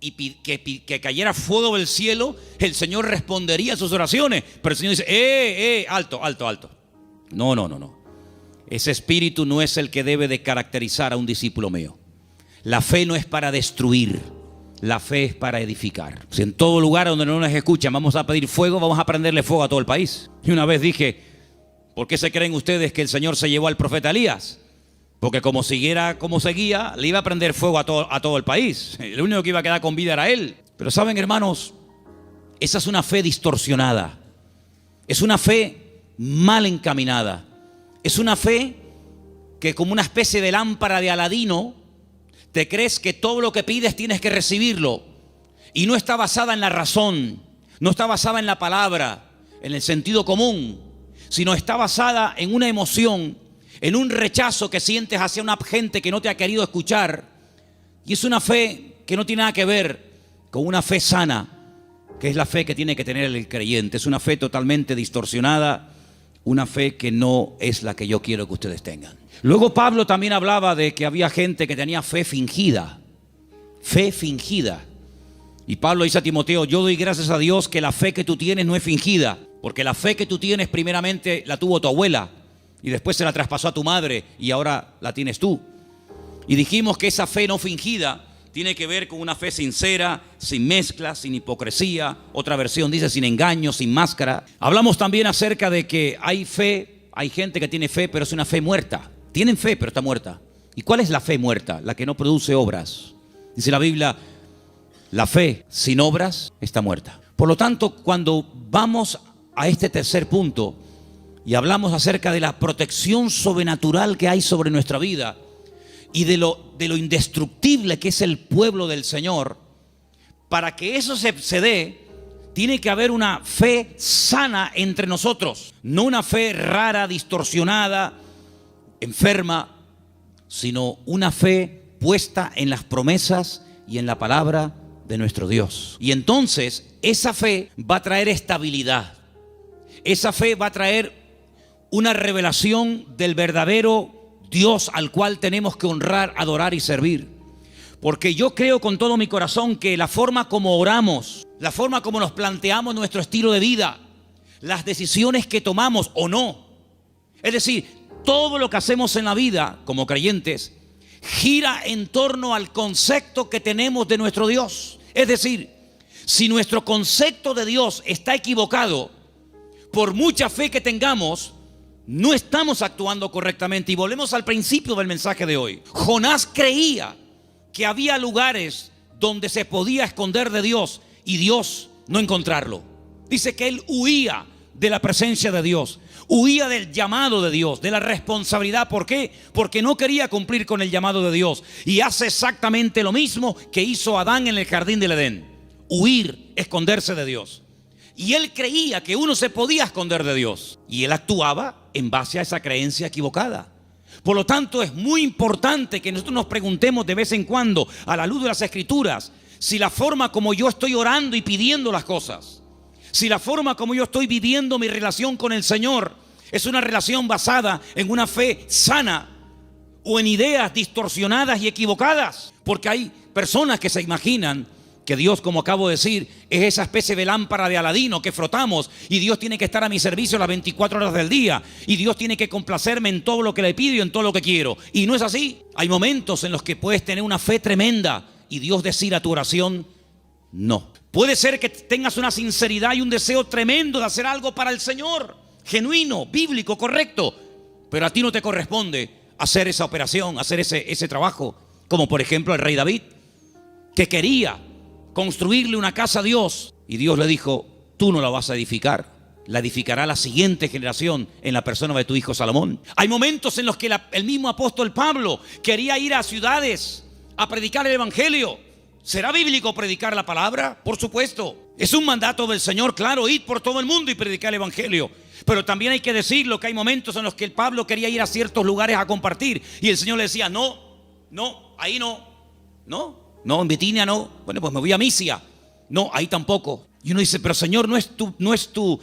y que cayera fuego del cielo, el Señor respondería a sus oraciones. Pero el Señor dice, alto. No. Ese espíritu no es el que debe de caracterizar a un discípulo mío. La fe no es para destruir, la fe es para edificar. Si en todo lugar donde no nos escuchan vamos a pedir fuego, vamos a prenderle fuego a todo el país. Y una vez dije, ¿por qué se creen ustedes que el Señor se llevó al profeta Elías? Porque como siguiera como seguía, le iba a prender fuego a todo el país. El único que iba a quedar con vida era él. Pero saben, hermanos, esa es una fe distorsionada. Es una fe mal encaminada. Es una fe que, como una especie de lámpara de Aladino, te crees que todo lo que pides tienes que recibirlo. Y no está basada en la razón, no está basada en la palabra, en el sentido común, sino está basada en una emoción, en un rechazo que sientes hacia una gente que no te ha querido escuchar. Y es una fe que no tiene nada que ver con una fe sana, que es la fe que tiene que tener el creyente. Es una fe totalmente distorsionada, una fe que no es la que yo quiero que ustedes tengan. Luego Pablo también hablaba de que había gente que tenía fe fingida. Fe fingida. Y Pablo dice a Timoteo, yo doy gracias a Dios que la fe que tú tienes no es fingida, porque la fe que tú tienes primeramente la tuvo tu abuela y después se la traspasó a tu madre y ahora la tienes tú. Y dijimos que esa fe no fingida tiene que ver con una fe sincera, sin mezcla, sin hipocresía. Otra versión dice sin engaño, sin máscara. Hablamos también acerca de que hay fe, hay gente que tiene fe, pero es una fe muerta. Tienen fe, pero está muerta. ¿Y cuál es la fe muerta? La que no produce obras. Dice la Biblia, la fe sin obras está muerta. Por lo tanto, cuando vamos a este tercer punto y hablamos acerca de la protección sobrenatural que hay sobre nuestra vida y de lo indestructible que es el pueblo del Señor, para que eso se dé, tiene que haber una fe sana entre nosotros. No una fe rara, distorsionada, enferma, sino una fe puesta en las promesas y en la palabra de nuestro Dios. Y entonces esa fe va a traer estabilidad. Esa fe va a traer una revelación del verdadero Dios al cual tenemos que honrar, adorar y servir. Porque yo creo con todo mi corazón que la forma como oramos, la forma como nos planteamos nuestro estilo de vida, las decisiones que tomamos o no, es decir, todo lo que hacemos en la vida como creyentes gira en torno al concepto que tenemos de nuestro Dios. Es decir, si nuestro concepto de Dios está equivocado, por mucha fe que tengamos, no estamos actuando correctamente. Y volvemos al principio del mensaje de hoy. Jonás creía que había lugares donde se podía esconder de Dios y Dios no encontrarlo. Dice que él huía de la presencia de Dios, huía del llamado de Dios, de la responsabilidad. ¿Por qué? Porque no quería cumplir con el llamado de Dios. Y hace exactamente lo mismo que hizo Adán en el jardín del Edén: huir, esconderse de Dios. Y él creía que uno se podía esconder de Dios, y él actuaba en base a esa creencia equivocada. Por lo tanto, es muy importante que nosotros nos preguntemos de vez en cuando, a la luz de las Escrituras, si la forma como yo estoy orando y pidiendo las cosas, si la forma como yo estoy viviendo mi relación con el Señor es una relación basada en una fe sana o en ideas distorsionadas y equivocadas, porque hay personas que se imaginan que Dios, como acabo de decir, es esa especie de lámpara de Aladino que frotamos y Dios tiene que estar a mi servicio las 24 horas del día y Dios tiene que complacerme en todo lo que le pido y en todo lo que quiero. Y no es así. Hay momentos en los que puedes tener una fe tremenda y Dios decir a tu oración, no. Puede ser que tengas una sinceridad y un deseo tremendo de hacer algo para el Señor, genuino, bíblico, correcto, pero a ti no te corresponde hacer esa operación, hacer ese trabajo, como por ejemplo el rey David, que quería construirle una casa a Dios y Dios le dijo, tú no la vas a edificar, la edificará la siguiente generación en la persona de tu hijo Salomón. Hay momentos en los que el mismo apóstol Pablo quería ir a ciudades a predicar el evangelio. ¿Será bíblico predicar la palabra? Por supuesto. Es un mandato del Señor, claro, ir por todo el mundo y predicar el evangelio. Pero también hay que decirlo que hay momentos en los que el Pablo quería ir a ciertos lugares a compartir y el Señor le decía, no, ahí no, en Bitinia no. Bueno, pues me voy a Misia. No, ahí tampoco. Y uno dice, pero Señor, ¿no es tu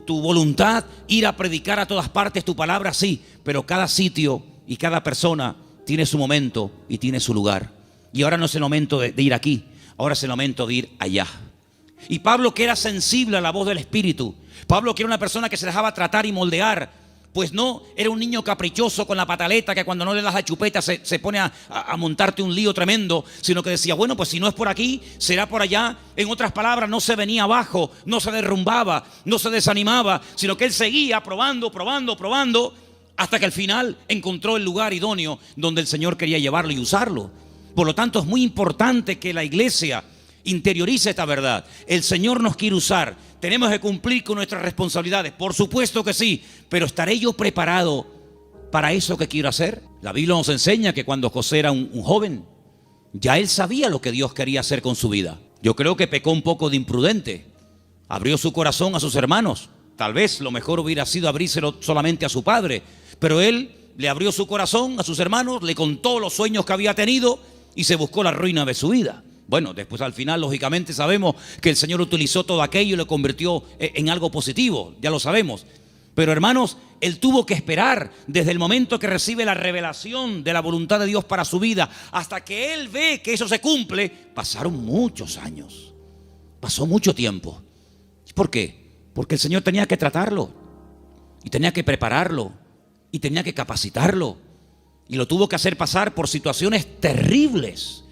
voluntad ir a predicar a todas partes tu palabra? Sí, pero cada sitio y cada persona tiene su momento y tiene su lugar. Y ahora no es el momento de ir aquí, ahora es el momento de ir allá. Y Pablo, que era sensible a la voz del Espíritu, Pablo, que era una persona que se dejaba tratar y moldear, pues no era un niño caprichoso con la pataleta que cuando no le das la chupeta se pone a montarte un lío tremendo, sino que decía, bueno, pues si no es por aquí, será por allá. En otras palabras, no se venía abajo, no se derrumbaba, no se desanimaba, sino que él seguía probando, hasta que al final encontró el lugar idóneo donde el Señor quería llevarlo y usarlo. Por lo tanto, es muy importante que la iglesia interiorice esta verdad. El Señor nos quiere usar. Tenemos que cumplir con nuestras responsabilidades. Por supuesto que sí. Pero ¿estaré yo preparado para eso que quiero hacer? La Biblia nos enseña que cuando José era un joven, ya él sabía lo que Dios quería hacer con su vida. Yo creo que pecó un poco de imprudente. Abrió su corazón a sus hermanos. Tal vez lo mejor hubiera sido abrírselo solamente a su padre. Pero él le abrió su corazón a sus hermanos, le contó los sueños que había tenido y se buscó la ruina de su vida. Bueno, después al final, lógicamente, sabemos que el Señor utilizó todo aquello y lo convirtió en algo positivo, ya lo sabemos. Pero hermanos, él tuvo que esperar desde el momento que recibe la revelación de la voluntad de Dios para su vida, hasta que él ve que eso se cumple. Pasaron muchos años, pasó mucho tiempo. ¿Por qué? Porque el Señor tenía que tratarlo, y tenía que prepararlo, y tenía que capacitarlo, y lo tuvo que hacer pasar por situaciones terribles,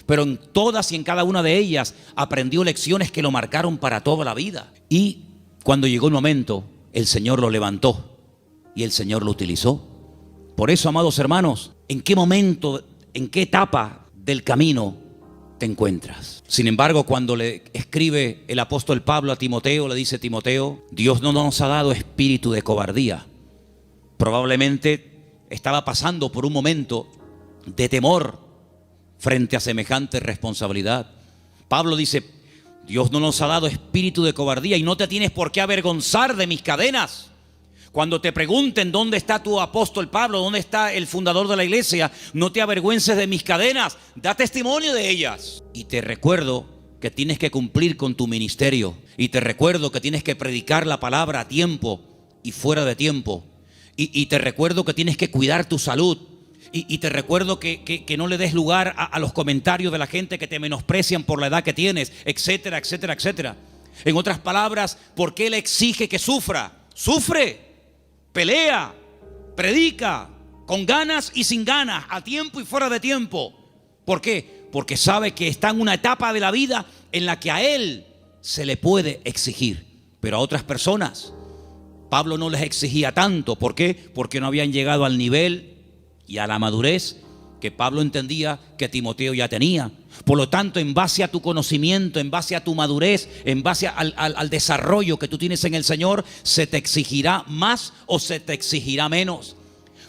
pero en todas y en cada una de ellas aprendió lecciones que lo marcaron para toda la vida. Y cuando llegó el momento, el Señor lo levantó y el Señor lo utilizó. Por eso, amados hermanos, ¿en qué momento, en qué etapa del camino te encuentras? Sin embargo, cuando le escribe el apóstol Pablo a Timoteo, le dice: Timoteo, Dios no nos ha dado espíritu de cobardía. Probablemente estaba pasando por un momento de temor frente a semejante responsabilidad. Pablo dice: Dios no nos ha dado espíritu de cobardía y no te tienes por qué avergonzar de mis cadenas. Cuando te pregunten dónde está tu apóstol Pablo, dónde está el fundador de la iglesia, no te avergüences de mis cadenas, da testimonio de ellas. Y te recuerdo que tienes que cumplir con tu ministerio, y te recuerdo que tienes que predicar la palabra a tiempo y fuera de tiempo, y te recuerdo que tienes que cuidar tu salud. Y te recuerdo que no le des lugar a los comentarios de la gente que te menosprecian por la edad que tienes, etcétera, etcétera, etcétera. En otras palabras, ¿por qué le exige que sufra? Sufre, pelea, predica, con ganas y sin ganas, a tiempo y fuera de tiempo. ¿Por qué? Porque sabe que está en una etapa de la vida en la que a él se le puede exigir, pero a otras personas Pablo no les exigía tanto. ¿Por qué? Porque no habían llegado al nivel y a la madurez que Pablo entendía que Timoteo ya tenía. Por lo tanto, en base a tu conocimiento, en base a tu madurez, en base al desarrollo que tú tienes en el Señor, se te exigirá más o se te exigirá menos.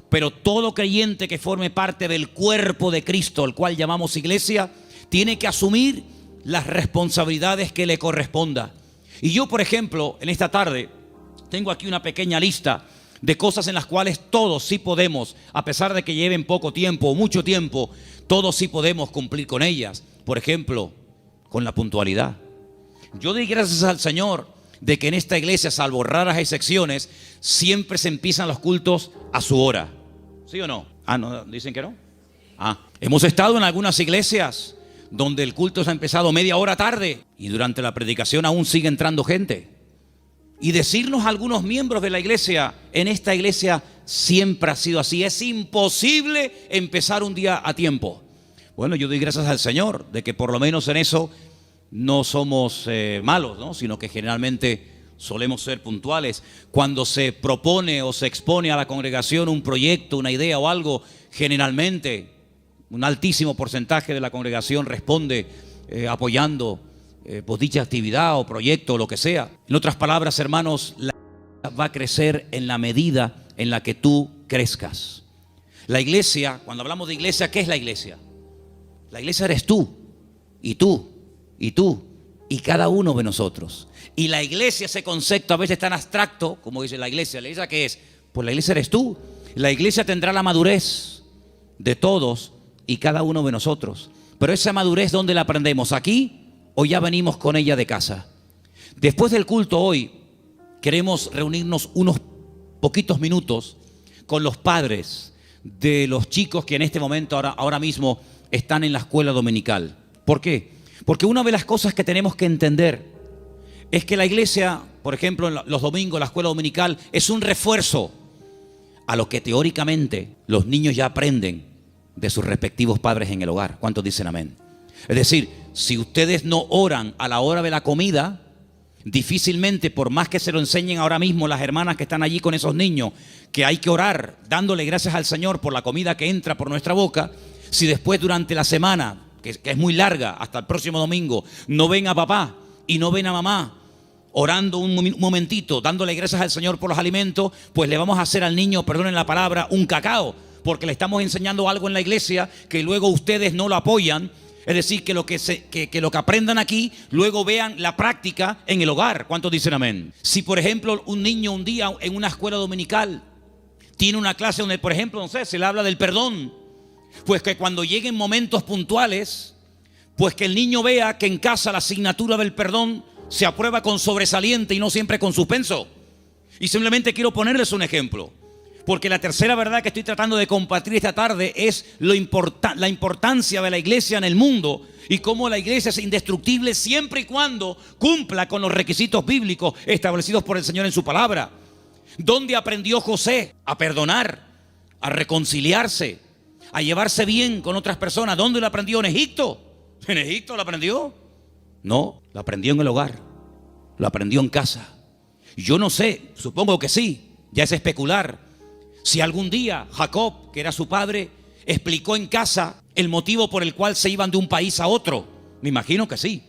Pero todo creyente que forme parte del cuerpo de Cristo, el cual llamamos iglesia, tiene que asumir las responsabilidades que le corresponda. Y yo, por ejemplo, en esta tarde tengo aquí una pequeña lista de cosas en las cuales todos sí podemos, a pesar de que lleven poco tiempo o mucho tiempo, todos sí podemos cumplir con ellas. Por ejemplo, con la puntualidad. Yo doy gracias al Señor de que en esta iglesia, salvo raras excepciones, siempre se empiezan los cultos a su hora. ¿Sí o no? ¿No dicen que no? Hemos estado en algunas iglesias donde el culto se ha empezado media hora tarde y durante la predicación aún sigue entrando gente. Y decirnos a algunos miembros de la iglesia, en esta iglesia siempre ha sido así, es imposible empezar un día a tiempo. Bueno, yo doy gracias al Señor de que por lo menos en eso no somos malos, ¿no? Sino que generalmente solemos ser puntuales. Cuando se propone o se expone a la congregación un proyecto, una idea o algo, generalmente un altísimo porcentaje de la congregación responde apoyando pues dicha actividad o proyecto o lo que sea. En otras palabras, hermanos, la iglesia va a crecer en la medida en la que tú crezcas. La iglesia, cuando hablamos de iglesia, ¿qué es la iglesia? La iglesia eres tú, y tú, y tú, y cada uno de nosotros. Y la iglesia, ese concepto a veces tan abstracto, como dice la iglesia ¿qué es? Pues la iglesia eres tú. La iglesia tendrá la madurez de todos y cada uno de nosotros. Pero esa madurez, ¿dónde la aprendemos? ¿Aquí o ya venimos con ella de casa? Después del culto hoy, queremos reunirnos unos poquitos minutos con los padres de los chicos que en este momento, ahora mismo, están en la escuela dominical. ¿Por qué? Porque una de las cosas que tenemos que entender es que la iglesia, por ejemplo, en los domingos, la escuela dominical, es un refuerzo a lo que teóricamente los niños ya aprenden de sus respectivos padres en el hogar. ¿Cuántos dicen amén? Es decir, si ustedes no oran a la hora de la comida, difícilmente, por más que se lo enseñen ahora mismo las hermanas que están allí con esos niños, que hay que orar dándole gracias al Señor por la comida que entra por nuestra boca, si después durante la semana, que es muy larga, hasta el próximo domingo, no ven a papá y no ven a mamá orando un momentito, dándole gracias al Señor por los alimentos, pues le vamos a hacer al niño, perdonen la palabra, un cacao, porque le estamos enseñando algo en la iglesia que luego ustedes no lo apoyan. Es decir, que lo que aprendan aquí, luego vean la práctica en el hogar. ¿Cuántos dicen amén? Si, por ejemplo, un niño un día en una escuela dominical tiene una clase donde, por ejemplo, no sé, se le habla del perdón, pues que cuando lleguen momentos puntuales, pues que el niño vea que en casa la asignatura del perdón se aprueba con sobresaliente y no siempre con suspenso. Y simplemente quiero ponerles un ejemplo, porque la tercera verdad que estoy tratando de compartir esta tarde es la importancia de la iglesia en el mundo y cómo la iglesia es indestructible siempre y cuando cumpla con los requisitos bíblicos establecidos por el Señor en su palabra. ¿Dónde aprendió José a perdonar, a reconciliarse, a llevarse bien con otras personas? ¿Dónde lo aprendió? ¿En Egipto? ¿En Egipto lo aprendió? No, lo aprendió en el hogar, lo aprendió en casa. Yo no sé, supongo que sí, ya es especular, si algún día Jacob, que era su padre, explicó en casa el motivo por el cual se iban de un país a otro. Me imagino que sí.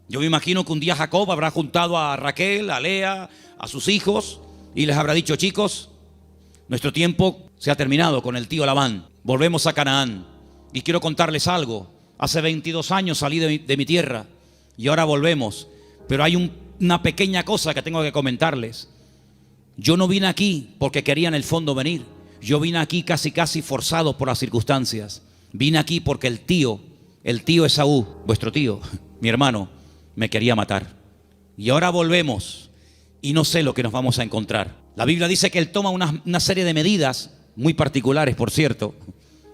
Yo me imagino que un día Jacob habrá juntado a Raquel, a Lea, a sus hijos y les habrá dicho: chicos, nuestro tiempo se ha terminado con el tío Labán, volvemos a Canaán. Y quiero contarles algo, hace 22 años salí de mi tierra y ahora volvemos, pero hay una pequeña cosa que tengo que comentarles. Yo no vine aquí porque quería en el fondo venir. Yo vine aquí casi forzado por las circunstancias. Vine aquí porque el tío Esaú, vuestro tío, mi hermano, me quería matar. Y ahora volvemos y no sé lo que nos vamos a encontrar. La Biblia dice que él toma una serie de medidas muy particulares, por cierto.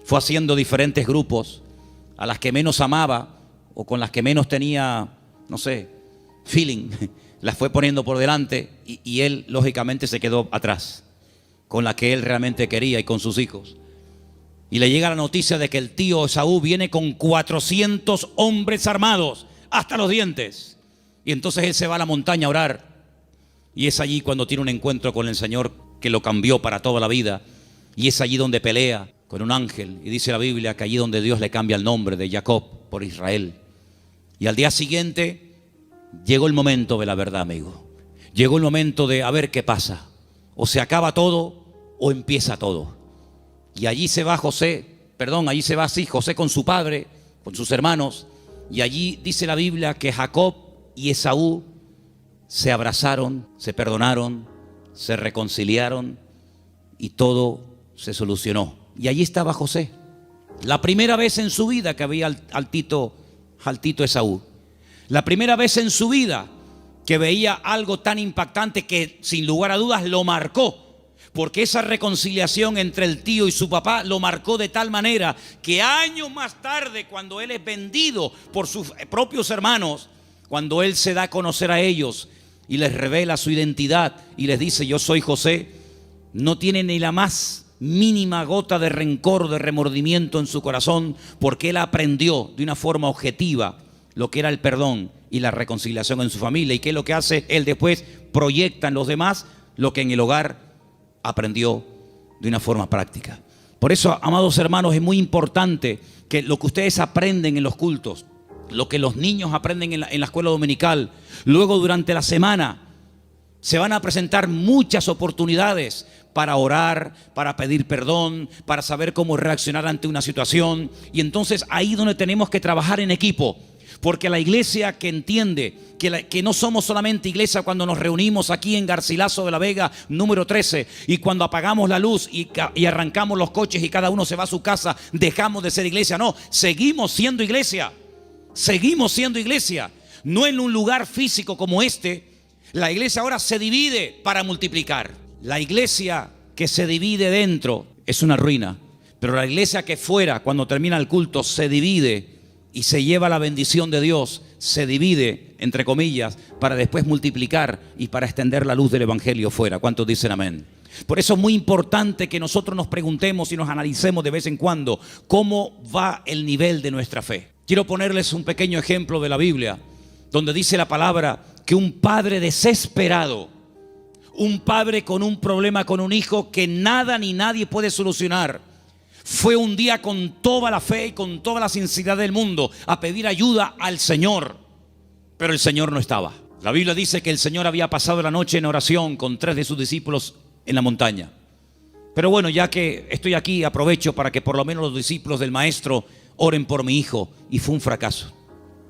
Fue haciendo diferentes grupos, a las que menos amaba o con las que menos tenía, no sé, feeling. Las fue poniendo por delante y él lógicamente se quedó atrás, con la que él realmente quería y con sus hijos. Y le llega la noticia de que el tío Esaú viene con 400 hombres armados hasta los dientes. Y entonces él se va a la montaña a orar. Y es allí cuando tiene un encuentro con el Señor que lo cambió para toda la vida. Y es allí donde pelea con un ángel. Y dice la Biblia que allí donde Dios le cambia el nombre de Jacob por Israel. Y al día siguiente llegó el momento de la verdad, amigo. Llegó el momento de a ver qué pasa. O se acaba todo o empieza todo. Y allí se va José con su padre, con sus hermanos. Y allí dice la Biblia que Jacob y Esaú se abrazaron, se perdonaron, se reconciliaron y todo se solucionó. Y allí estaba José. La primera vez en su vida que veía al tito Esaú. La primera vez en su vida que veía algo tan impactante que sin lugar a dudas lo marcó. Porque esa reconciliación entre el tío y su papá lo marcó de tal manera que años más tarde, cuando él es vendido por sus propios hermanos, cuando él se da a conocer a ellos y les revela su identidad y les dice: yo soy José, no tiene ni la más mínima gota de rencor, de remordimiento en su corazón, porque él aprendió de una forma objetiva lo que era el perdón y la reconciliación en su familia. ¿Y qué es lo que hace? Él después proyecta en los demás lo que en el hogar aprendió de una forma práctica. Por eso, amados hermanos, es muy importante que lo que ustedes aprenden en los cultos, lo que los niños aprenden en la escuela dominical, luego durante la semana se van a presentar muchas oportunidades para orar, para pedir perdón, para saber cómo reaccionar ante una situación. Y entonces ahí es donde tenemos que trabajar en equipo. Porque la iglesia que entiende que no somos solamente iglesia cuando nos reunimos aquí en Garcilaso de la Vega, número 13, y cuando apagamos la luz y arrancamos los coches y cada uno se va a su casa, dejamos de ser iglesia. No, seguimos siendo iglesia. Seguimos siendo iglesia. No en un lugar físico como este. La iglesia ahora se divide para multiplicar. La iglesia que se divide dentro es una ruina. Pero la iglesia que fuera, cuando termina el culto, se divide y se lleva la bendición de Dios, se divide, entre comillas, para después multiplicar y para extender la luz del evangelio fuera. ¿Cuántos dicen amén? Por eso es muy importante que nosotros nos preguntemos y nos analicemos de vez en cuando cómo va el nivel de nuestra fe. Quiero ponerles un pequeño ejemplo de la Biblia, donde dice la palabra que un padre desesperado, un padre con un problema con un hijo que nada ni nadie puede solucionar, fue un día con toda la fe y con toda la sinceridad del mundo a pedir ayuda al Señor, pero el Señor no estaba. La Biblia dice que el Señor había pasado la noche en oración con 3 de sus discípulos en la montaña. Pero bueno, ya que estoy aquí, aprovecho para que por lo menos los discípulos del maestro oren por mi hijo. Y fue un fracaso.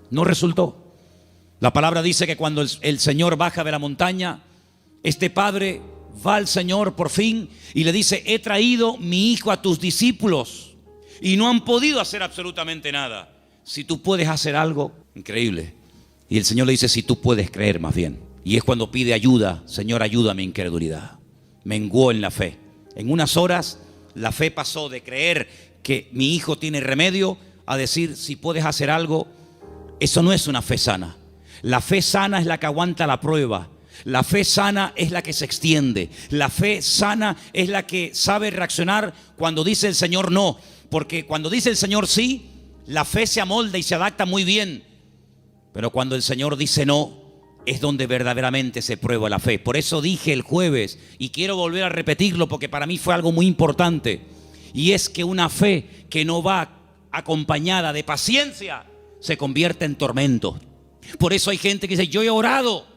No resultó. La palabra dice que cuando el Señor baja de la montaña, este padre va al Señor por fin y le dice: he traído mi hijo a tus discípulos y no han podido hacer absolutamente nada. Si tú puedes hacer algo, increíble. Y el Señor le dice: si tú puedes creer más bien. Y es cuando pide ayuda: Señor, ayuda a mi incredulidad. Menguó en la fe. En unas horas la fe pasó de creer que mi hijo tiene remedio a decir: si puedes hacer algo. Eso no es una fe sana. La fe sana es la que aguanta la prueba. La fe sana es la que se extiende. La fe sana es la que sabe reaccionar cuando dice el Señor no. Porque cuando dice el Señor sí, la fe se amolda y se adapta muy bien. Pero cuando el Señor dice no, es donde verdaderamente se prueba la fe. Por eso dije el jueves, y quiero volver a repetirlo porque para mí fue algo muy importante, y es que una fe que no va acompañada de paciencia se convierte en tormento. Por eso hay gente que dice: yo he orado,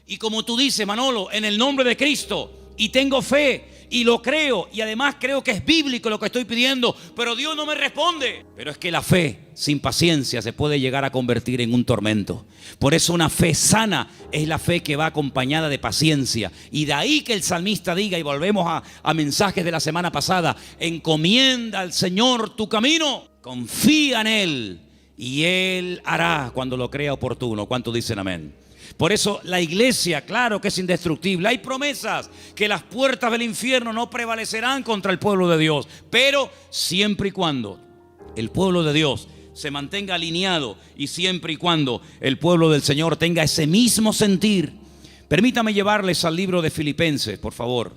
y como tú dices, Manolo, en el nombre de Cristo, y tengo fe, y lo creo, y además creo que es bíblico lo que estoy pidiendo, pero Dios no me responde. Pero es que la fe sin paciencia se puede llegar a convertir en un tormento. Por eso una fe sana es la fe que va acompañada de paciencia. Y de ahí que el salmista diga, y volvemos a mensajes de la semana pasada: encomienda al Señor tu camino, confía en Él, y Él hará cuando lo crea oportuno. ¿Cuántos dicen amén? Por eso la iglesia, claro que es indestructible. Hay promesas que las puertas del infierno no prevalecerán contra el pueblo de Dios, pero siempre y cuando el pueblo de Dios se mantenga alineado y siempre y cuando el pueblo del Señor tenga ese mismo sentir. Permítame llevarles al libro de Filipenses, por favor.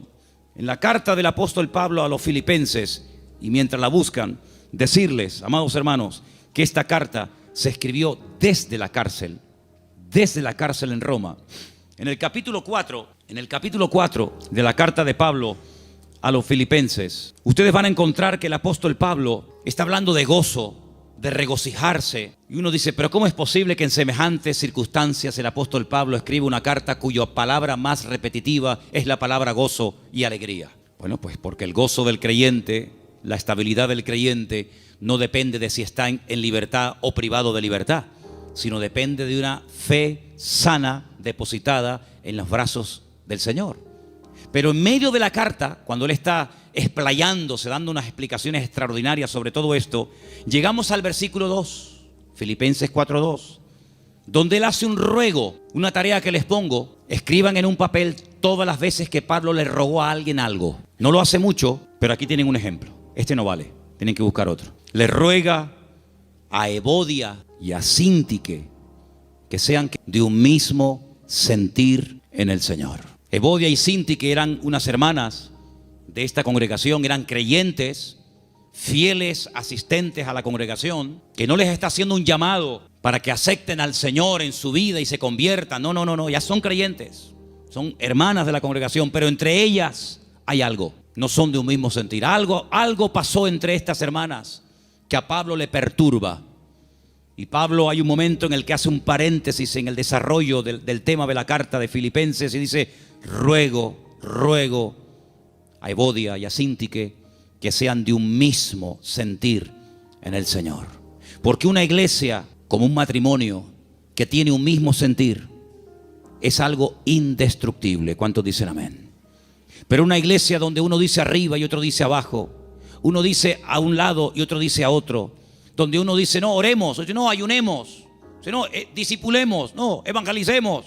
En la carta del apóstol Pablo a los Filipenses, y mientras la buscan, decirles, amados hermanos, que esta carta se escribió desde la cárcel en Roma. En el capítulo 4 de la carta de Pablo a los Filipenses, ustedes van a encontrar que el apóstol Pablo está hablando de gozo, de regocijarse. Y uno dice: pero ¿cómo es posible que en semejantes circunstancias el apóstol Pablo escriba una carta cuya palabra más repetitiva es la palabra gozo y alegría? Bueno, pues porque el gozo del creyente, la estabilidad del creyente, no depende de si está en libertad o privado de libertad, sino depende de una fe sana depositada en los brazos del Señor. Pero en medio de la carta, cuando él está explayándose, dando unas explicaciones extraordinarias sobre todo esto, llegamos al versículo 2, Filipenses 4:2, donde él hace un ruego, una tarea que les pongo: escriban en un papel todas las veces que Pablo le rogó a alguien algo. No lo hace mucho, pero aquí tienen un ejemplo. Este no vale, tienen que buscar otro. Le ruega a Evodia y a Síntique que sean de un mismo sentir en el Señor. Evodia y Síntique eran unas hermanas de esta congregación, eran creyentes, fieles asistentes a la congregación, que no les está haciendo un llamado para que acepten al Señor en su vida y se conviertan. No, ya son creyentes, son hermanas de la congregación, pero entre ellas hay algo, no son de un mismo sentir. Algo pasó entre estas hermanas que a Pablo le perturba. Y Pablo, hay un momento en el que hace un paréntesis en el desarrollo del tema de la carta de Filipenses y dice: ruego a Evodia y a Síntique que sean de un mismo sentir en el Señor. Porque una iglesia, como un matrimonio que tiene un mismo sentir, es algo indestructible. ¿Cuántos dicen amén? Pero una iglesia donde uno dice arriba y otro dice abajo, uno dice a un lado y otro dice a otro, donde uno dice no, oremos, no, ayunemos, no, discipulemos, no, evangelicemos,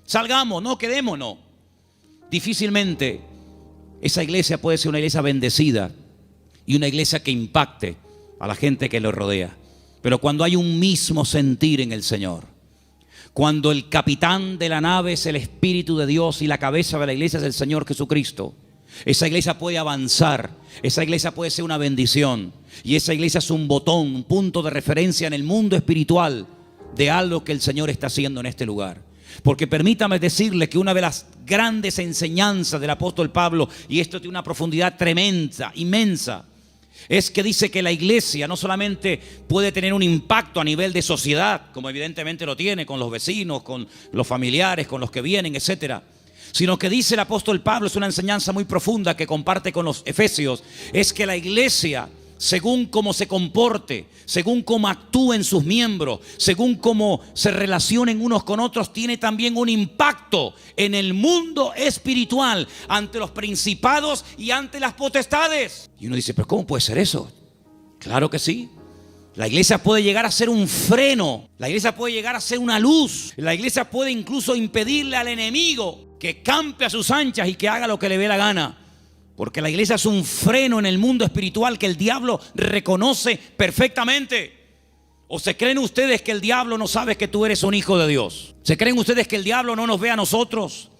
salgamos, no, quedemos, no. Difícilmente esa iglesia puede ser una iglesia bendecida y una iglesia que impacte a la gente que lo rodea. Pero cuando hay un mismo sentir en el Señor, cuando el capitán de la nave es el Espíritu de Dios y la cabeza de la iglesia es el Señor Jesucristo, esa iglesia puede avanzar, esa iglesia puede ser una bendición, y esa iglesia es un botón, un punto de referencia en el mundo espiritual de algo que el Señor está haciendo en este lugar. Porque permítame decirle que una de las grandes enseñanzas del apóstol Pablo, y esto tiene una profundidad tremenda, inmensa, es que dice que la iglesia no solamente puede tener un impacto a nivel de sociedad, como evidentemente lo tiene con los vecinos, con los familiares, con los que vienen, etcétera, sino que dice el apóstol Pablo, es una enseñanza muy profunda que comparte con los efesios, es que la iglesia, según cómo se comporte, según cómo actúen sus miembros, según cómo se relacionen unos con otros, tiene también un impacto en el mundo espiritual, ante los principados y ante las potestades. Y uno dice, pero ¿cómo puede ser eso? Claro que sí. La iglesia puede llegar a ser un freno, la iglesia puede llegar a ser una luz, la iglesia puede incluso impedirle al enemigo que campe a sus anchas y que haga lo que le dé la gana. Porque la iglesia es un freno en el mundo espiritual que el diablo reconoce perfectamente. ¿O se creen ustedes que el diablo no sabe que tú eres un hijo de Dios? ¿Se creen ustedes que el diablo no nos ve a nosotros?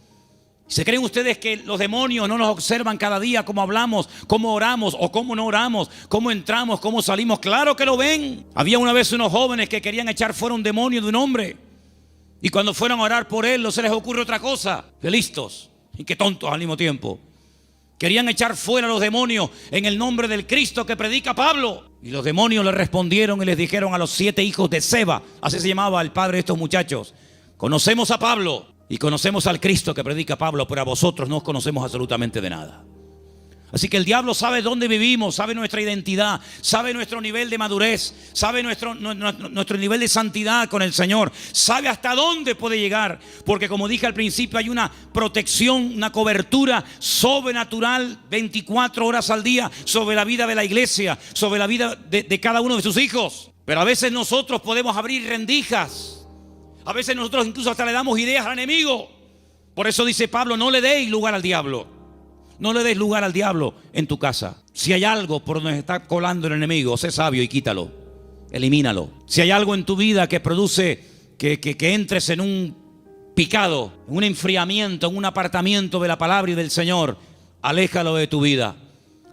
¿Se creen ustedes que los demonios no nos observan cada día cómo hablamos, cómo oramos o cómo no oramos, cómo entramos, cómo salimos? Claro que lo ven. Había una vez unos jóvenes que querían echar fuera un demonio de un hombre, y cuando fueron a orar por él no se les ocurre otra cosa. ¡Qué listos y qué tontos al mismo tiempo! Querían echar fuera a los demonios en el nombre del Cristo que predica Pablo. Y los demonios le respondieron y les dijeron a los 7 hijos de Seba, así se llamaba el padre de estos muchachos: conocemos a Pablo y conocemos al Cristo que predica Pablo, pero a vosotros no os conocemos absolutamente de nada. Así que el diablo sabe dónde vivimos, sabe nuestra identidad, sabe nuestro nivel de madurez, sabe nuestro nivel de santidad con el Señor, sabe hasta dónde puede llegar, porque como dije al principio, hay una protección, una cobertura sobrenatural 24 horas al día sobre la vida de la iglesia, sobre la vida de cada uno de sus hijos. Pero a veces nosotros podemos abrir rendijas, a veces nosotros incluso hasta le damos ideas al enemigo. Por eso dice Pablo, no le deis lugar al diablo. No le des lugar al diablo en tu casa. Si hay algo por donde está colando el enemigo, sé sabio y quítalo, elimínalo. Si hay algo en tu vida que produce que entres en un picado, en un enfriamiento, en un apartamiento de la palabra y del Señor, aléjalo de tu vida.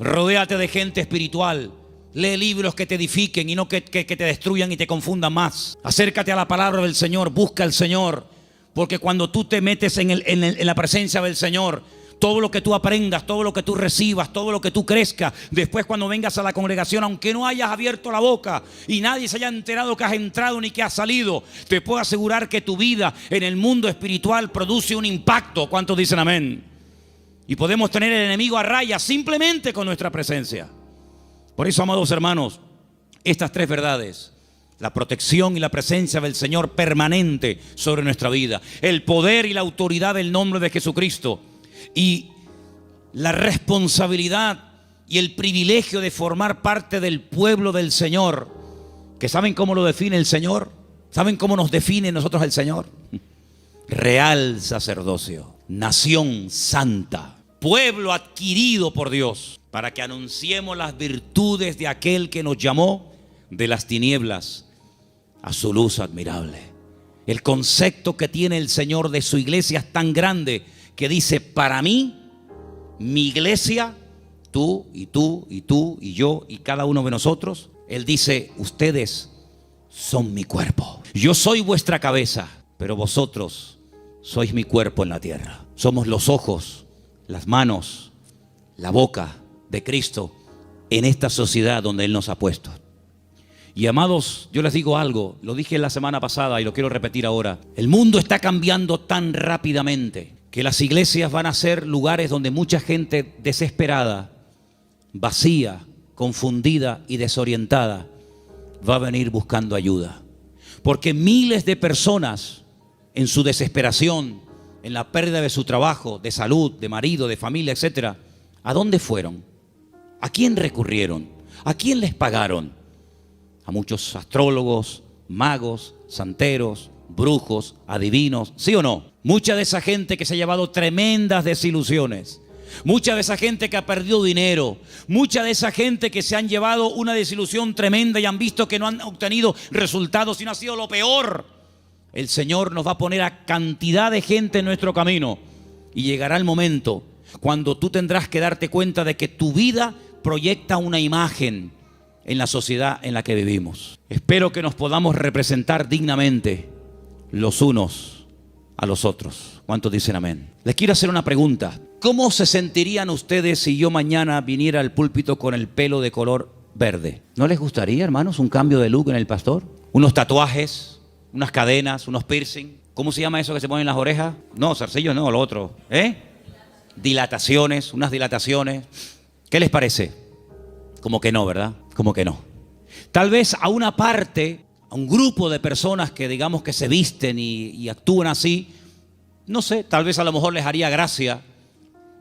Rodéate de gente espiritual. Lee libros que te edifiquen y no que te destruyan y te confundan más. Acércate a la palabra del Señor, busca al Señor, porque cuando tú te metes en la presencia del Señor, todo lo que tú aprendas, todo lo que tú recibas, todo lo que tú crezcas, después cuando vengas a la congregación, aunque no hayas abierto la boca y nadie se haya enterado que has entrado ni que has salido, te puedo asegurar que tu vida en el mundo espiritual produce un impacto. ¿Cuántos dicen amén? Y podemos tener el enemigo a raya simplemente con nuestra presencia. Por eso, amados hermanos, estas 3 verdades: la protección y la presencia del Señor permanente sobre nuestra vida, el poder y la autoridad del nombre de Jesucristo, y la responsabilidad y el privilegio de formar parte del pueblo del Señor, que ¿saben cómo lo define el Señor? ¿Saben cómo nos define nosotros el Señor? Real sacerdocio, nación santa, pueblo adquirido por Dios, para que anunciemos las virtudes de aquel que nos llamó de las tinieblas a su luz admirable. El concepto que tiene el Señor de su iglesia es tan grande que dice: para mí, mi iglesia, tú y tú y tú y yo y cada uno de nosotros, Él dice: ustedes son mi cuerpo. Yo soy vuestra cabeza, pero vosotros sois mi cuerpo en la tierra. Somos los ojos, las manos, la boca de Cristo en esta sociedad donde Él nos ha puesto. Y amados, yo les digo algo, lo dije la semana pasada y lo quiero repetir ahora. El mundo está cambiando tan rápidamente que las iglesias van a ser lugares donde mucha gente desesperada, vacía, confundida y desorientada va a venir buscando ayuda. Porque miles de personas en su desesperación, en la pérdida de su trabajo, de salud, de marido, de familia, etcétera, ¿a dónde fueron? ¿A quién recurrieron? ¿A quién les pagaron? A muchos astrólogos, magos, santeros, brujos, adivinos, ¿sí o no? Mucha de esa gente que se ha llevado tremendas desilusiones, mucha de esa gente que ha perdido dinero, mucha de esa gente que se han llevado una desilusión tremenda y han visto que no han obtenido resultados, sino ha sido lo peor. El Señor nos va a poner a cantidad de gente en nuestro camino y llegará el momento cuando tú tendrás que darte cuenta de que tu vida proyecta una imagen en la sociedad en la que vivimos. Espero que nos podamos representar dignamente los unos a los otros. ¿Cuántos dicen amén? Les quiero hacer una pregunta. ¿Cómo se sentirían ustedes si yo mañana viniera al púlpito con el pelo de color verde? ¿No les gustaría, hermanos, un cambio de look en el pastor? Unos tatuajes, unas cadenas, unos piercing. ¿Cómo se llama eso que se pone en las orejas? No, zarcillos no, lo otro. Dilataciones, unas dilataciones. ¿Qué les parece? Como que no, ¿verdad? Como que no. Tal vez a una parte, a un grupo de personas que digamos que se visten y actúan así, no sé, tal vez a lo mejor les haría gracia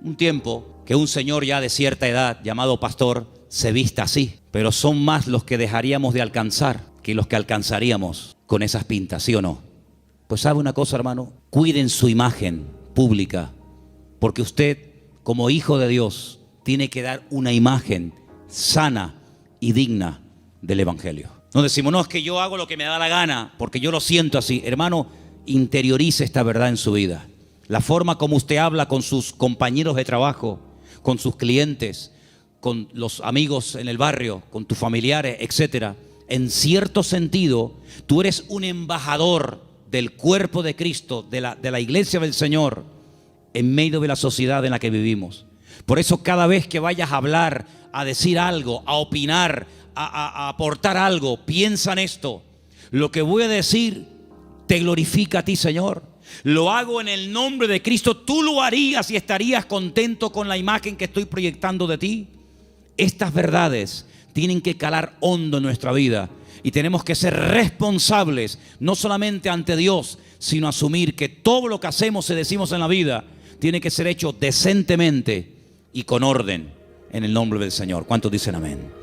un tiempo que un señor ya de cierta edad llamado pastor se vista así. Pero son más los que dejaríamos de alcanzar que los que alcanzaríamos con esas pintas, ¿sí o no? Pues sabe una cosa, hermano, cuiden su imagen pública, porque usted como hijo de Dios tiene que dar una imagen sana y digna del evangelio. No decimos, no, es que yo hago lo que me da la gana porque yo lo siento así. Hermano, interiorice esta verdad en su vida. La forma como usted habla con sus compañeros de trabajo, con sus clientes, con los amigos en el barrio, con tus familiares, etcétera. En cierto sentido, tú eres un embajador del cuerpo de Cristo, de la iglesia del Señor, en medio de la sociedad en la que vivimos. Por eso cada vez que vayas a hablar, a decir algo, a opinar, a aportar algo, piensa en esto. Lo que voy a decir te glorifica a ti, Señor. Lo hago en el nombre de Cristo. Tú lo harías y estarías contento con la imagen que estoy proyectando de ti. Estas verdades tienen que calar hondo en nuestra vida y tenemos que ser responsables, no solamente ante Dios, sino asumir que todo lo que hacemos y decimos en la vida tiene que ser hecho decentemente y con orden en el nombre del Señor. ¿Cuántos dicen amén?